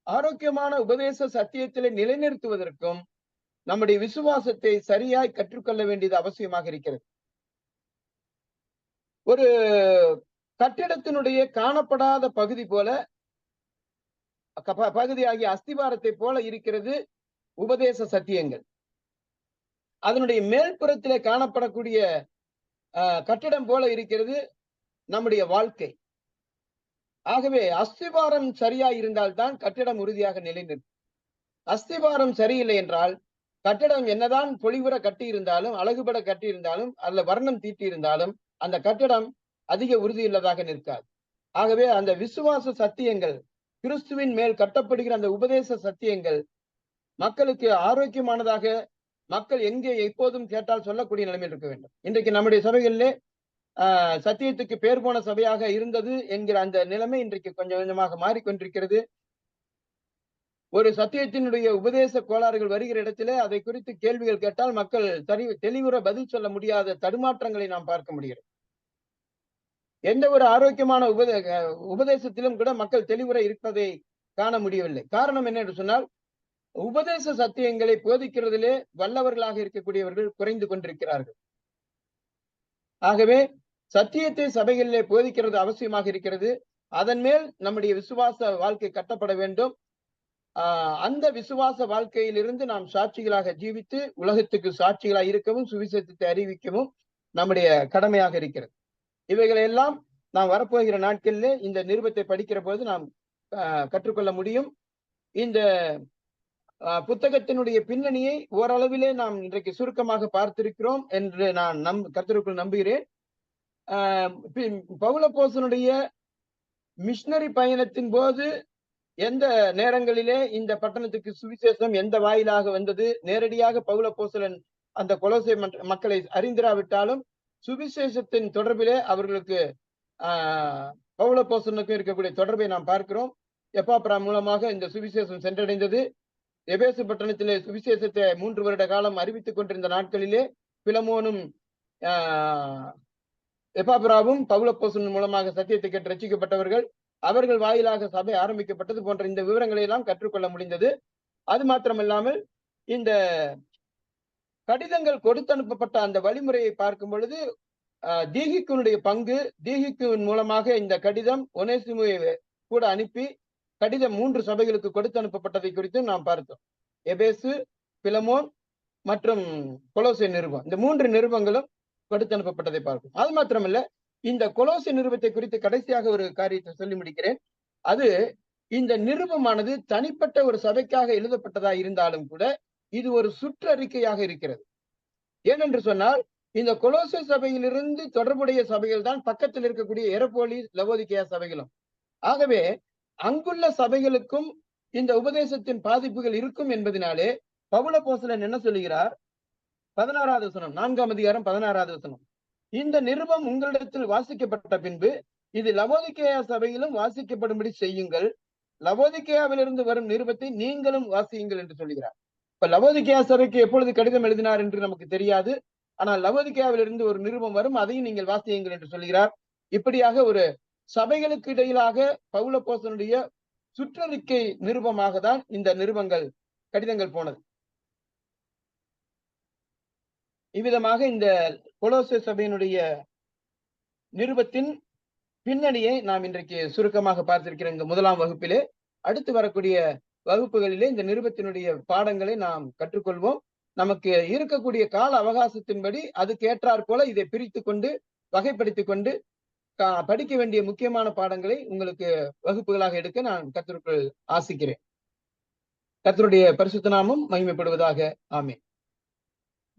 ஆரோக்கியமான உபதேச சத்தியத்திலே நிலைநிறுத்துவதற்கும் நம்முடைய விசுவாசத்தை சரியாய் கற்றுக்கொள்ள வேண்டியது அவசியமாக இருக்கிறது. ஒரு கட்டிடத்தினுடைய காணப்படாத பகுதி போல, பகுதியாகிய அஸ்திவாரத்தை போல இருக்கிறது உபதேச சத்தியங்கள். அதனுடைய மேல்புறத்திலே காணப்படக்கூடிய கட்டிடம் போல இருக்கிறது நம்முடைய வாழ்க்கை. ஆகவே அஸ்திவாரம் சரியாய் இருந்தால்தான் கட்டிடம் உறுதியாக நிலைநிற்கும். அஸ்திவாரம் சரியில்லை என்றால் கட்டிடம் என்னதான் பொலிவுற கட்டி இருந்தாலும், அழகுபட கட்டி இருந்தாலும், அல்ல வர்ணம் தீட்டி இருந்தாலும் அந்த கட்டிடம் அதிக உறுதியுள்ளதாக நிற்காது. ஆகவே அந்த விசுவாச சத்தியங்கள், கிறிஸ்துவின் மேல் கட்டப்படுகிற அந்த உபதேச சத்தியங்கள் மக்களுக்கு ஆரோக்கியமானதாக, மக்கள் எங்கே எப்போதும் கேட்டால் சொல்லக்கூடிய நிலைமையில் இருக்க வேண்டும். இன்றைக்கு நம்முடைய சபைகளிலே சத்தியத்துக்கு பேர் போன சபையாக இருந்தது என்கிற அந்த நிலைமை இன்றைக்கு கொஞ்சம் கொஞ்சமாக மாறிக்கொண்டிருக்கிறது. ஒரு சத்தியத்தினுடைய உபதேச கோளாறுகள் வருகிற இடத்திலே அதை குறித்து கேள்விகள் கேட்டால் மக்கள் தெளிவுற பதில் சொல்ல முடியாத தடுமாற்றங்களை நாம் பார்க்க முடிகிறது. எந்த ஒரு ஆரோக்கியமான உபதேசத்திலும் கூட மக்கள் தெளிவுற இருப்பதை காண முடியவில்லை. காரணம் என்ன என்று சொன்னால், உபதேச சத்தியங்களை போதிக்கிறதிலே வல்லவர்களாக இருக்கக்கூடியவர்கள் குறைந்து கொண்டிருக்கிறார்கள். ஆகவே சத்தியத்தை சபைகளிலே போதிக்கிறது அவசியமாக இருக்கிறது. அதன் மேல் நம்முடைய விசுவாச வாழ்க்கை கட்டப்பட வேண்டும். அந்த விசுவாச வாழ்க்கையிலிருந்து நாம் சாட்சிகளாக ஜீவித்து உலகத்துக்கு சாட்சிகளாக இருக்கவும் சுவிசேஷத்தை அறிவிக்கவும் நம்முடைய கடமையாக இருக்கிறது. இவைகளை எல்லாம் நாம் வரப்போகிற நாட்களிலே இந்த நிருபத்தை படிக்கிற போது நாம் கற்றுக்கொள்ள முடியும். இந்த புத்தகத்தினுடைய பின்னணியை ஓரளவிலே நாம் இன்றைக்கு சுருக்கமாக பார்த்திருக்கிறோம் என்று நான் கர்த்தருக்குள் நம்புகிறேன். பவுலப்போஸ்தலனுடைய மிஷனரி பயணத்தின் போது எந்த நேரங்களிலே இந்த பட்டணத்துக்கு சுவிசேஷம் எந்த வாயிலாக வந்தது, நேரடியாக பவுலப்போஸ்தலன் அந்த கொலோசை மக்களை அறிந்திராவிட்டாலும் சுவிசேஷத்தின் தொடர்பிலே அவர்களுக்கு பவுலப்போஸ்தலனுக்கும் இருக்கக்கூடிய தொடர்பை நாம் பார்க்கிறோம். எப்பாப்ரா மூலமாக இந்த சுவிசேஷம் சென்றடைந்தது. எபேசு பட்டணத்திலே சுவிசேஷத்தை 3 வருட காலம் அறிவித்துக் கொண்டிருந்த நாட்களிலே பிலமோனும் எப்பாப்ராவும் பவுலப்போஸ்தலன் மூலமாக சத்தியத்தை கேட்டு ரட்சிக்கப்பட்டவர்கள். அவர்கள் வாயிலாக சபை ஆரம்பிக்கப்பட்டது போன்ற இந்த விவரங்களை எல்லாம் கற்றுக்கொள்ள முடிந்தது. அது மாத்திரமல்லாமல் இந்த கடிதங்கள் கொடுத்து அனுப்பப்பட்ட அந்த வழிமுறையை பார்க்கும் பொழுது தீகிக்குனுடைய பங்கு, தீகிக்குவின் மூலமாக இந்த கடிதம் ஒனேசிமுவை கூட அனுப்பி கடிதம் 3 சபைகளுக்கு கொடுத்து அனுப்பப்பட்டதை குறித்து நாம் பார்த்தோம். எபேசு, பிலமோன் மற்றும் கொலோசை நிருபம், இந்த 3 நிருபங்களும் கொடுத்து அனுப்பப்பட்டதை பார்க்கும். அது மாத்திரமல்ல, இந்த கொலோசை நிருபத்தை குறித்து கடைசியாக ஒரு காரியத்தை சொல்லி முடிக்கிறேன். அது இந்த நிருபமானது தனிப்பட்ட ஒரு சபைக்காக எழுதப்பட்டதா இருந்தாலும் கூட இது ஒரு சுற்றறிக்கையாக இருக்கிறது. ஏனென்று சொன்னால், இந்த கொலோசை சபையிலிருந்து தொடர்புடைய சபைகள் தான் பக்கத்தில் இருக்கக்கூடிய எரபோலி, லவோதிகேயா சபைகளும். ஆகவே அங்குள்ள சபைகளுக்கும் இந்த உபதேசத்தின் பாதிப்புகள் இருக்கும் என்பதனாலே பவுலப்போஸ்தலன் என்ன சொல்லுகிறார்? 16வது வசனம், 4ஆம் அதிகாரம் 16வது வசனம். இந்த நிருபம் உங்களிடத்தில் வாசிக்கப்பட்ட பின்பு இது லவோதிகேயா சபையிலும் வாசிக்கப்படும்படி செய்யுங்கள். லவோதிகேயாவிலிருந்து வரும் நிருபத்தை நீங்களும் வாசியுங்கள் என்று சொல்கிறார். இப்ப லவோதிகேயா சபைக்கு எப்பொழுது கடிதம் எழுதினார் என்று நமக்கு தெரியாது. ஆனால் லவோதிகேயாவிலிருந்து ஒரு நிருபம் வரும், அதையும் நீங்கள் வாசியுங்கள் என்று சொல்கிறார். இப்படியாக ஒரு சபைகளுக்கு இடையிலாக பவுலப்போஸ்தலனுடைய சுற்றறிக்கை நிருபமாக தான் இந்த நிருபங்கள், கடிதங்கள் போனது. இவ்விதமாக இந்த கொலோசை சபையினுடைய நிருபத்தின் பின்னணியை நாம் இன்றைக்கு சுருக்கமாக பார்த்திருக்கிறோம் இந்த 1ஆம் வகுப்பிலே. அடுத்து வரக்கூடிய வகுப்புகளிலே இந்த நிருபத்தினுடைய பாடங்களை நாம் கற்றுக்கொள்வோம். நமக்கு இருக்கக்கூடிய கால அவகாசத்தின்படி அதுக்கு ஏற்றாற் போல இதை பிரித்து கொண்டு வகைப்படுத்திக் கொண்டு படிக்க வேண்டிய முக்கியமான பாடங்களை உங்களுக்கு வகுப்புகளாக எடுக்க நான் கர்த்தருக்குள் ஆசிக்கிறேன். கர்த்தருடைய பரிசுத்த நாமம் மகிமைப்படுவதாக. ஆமென்.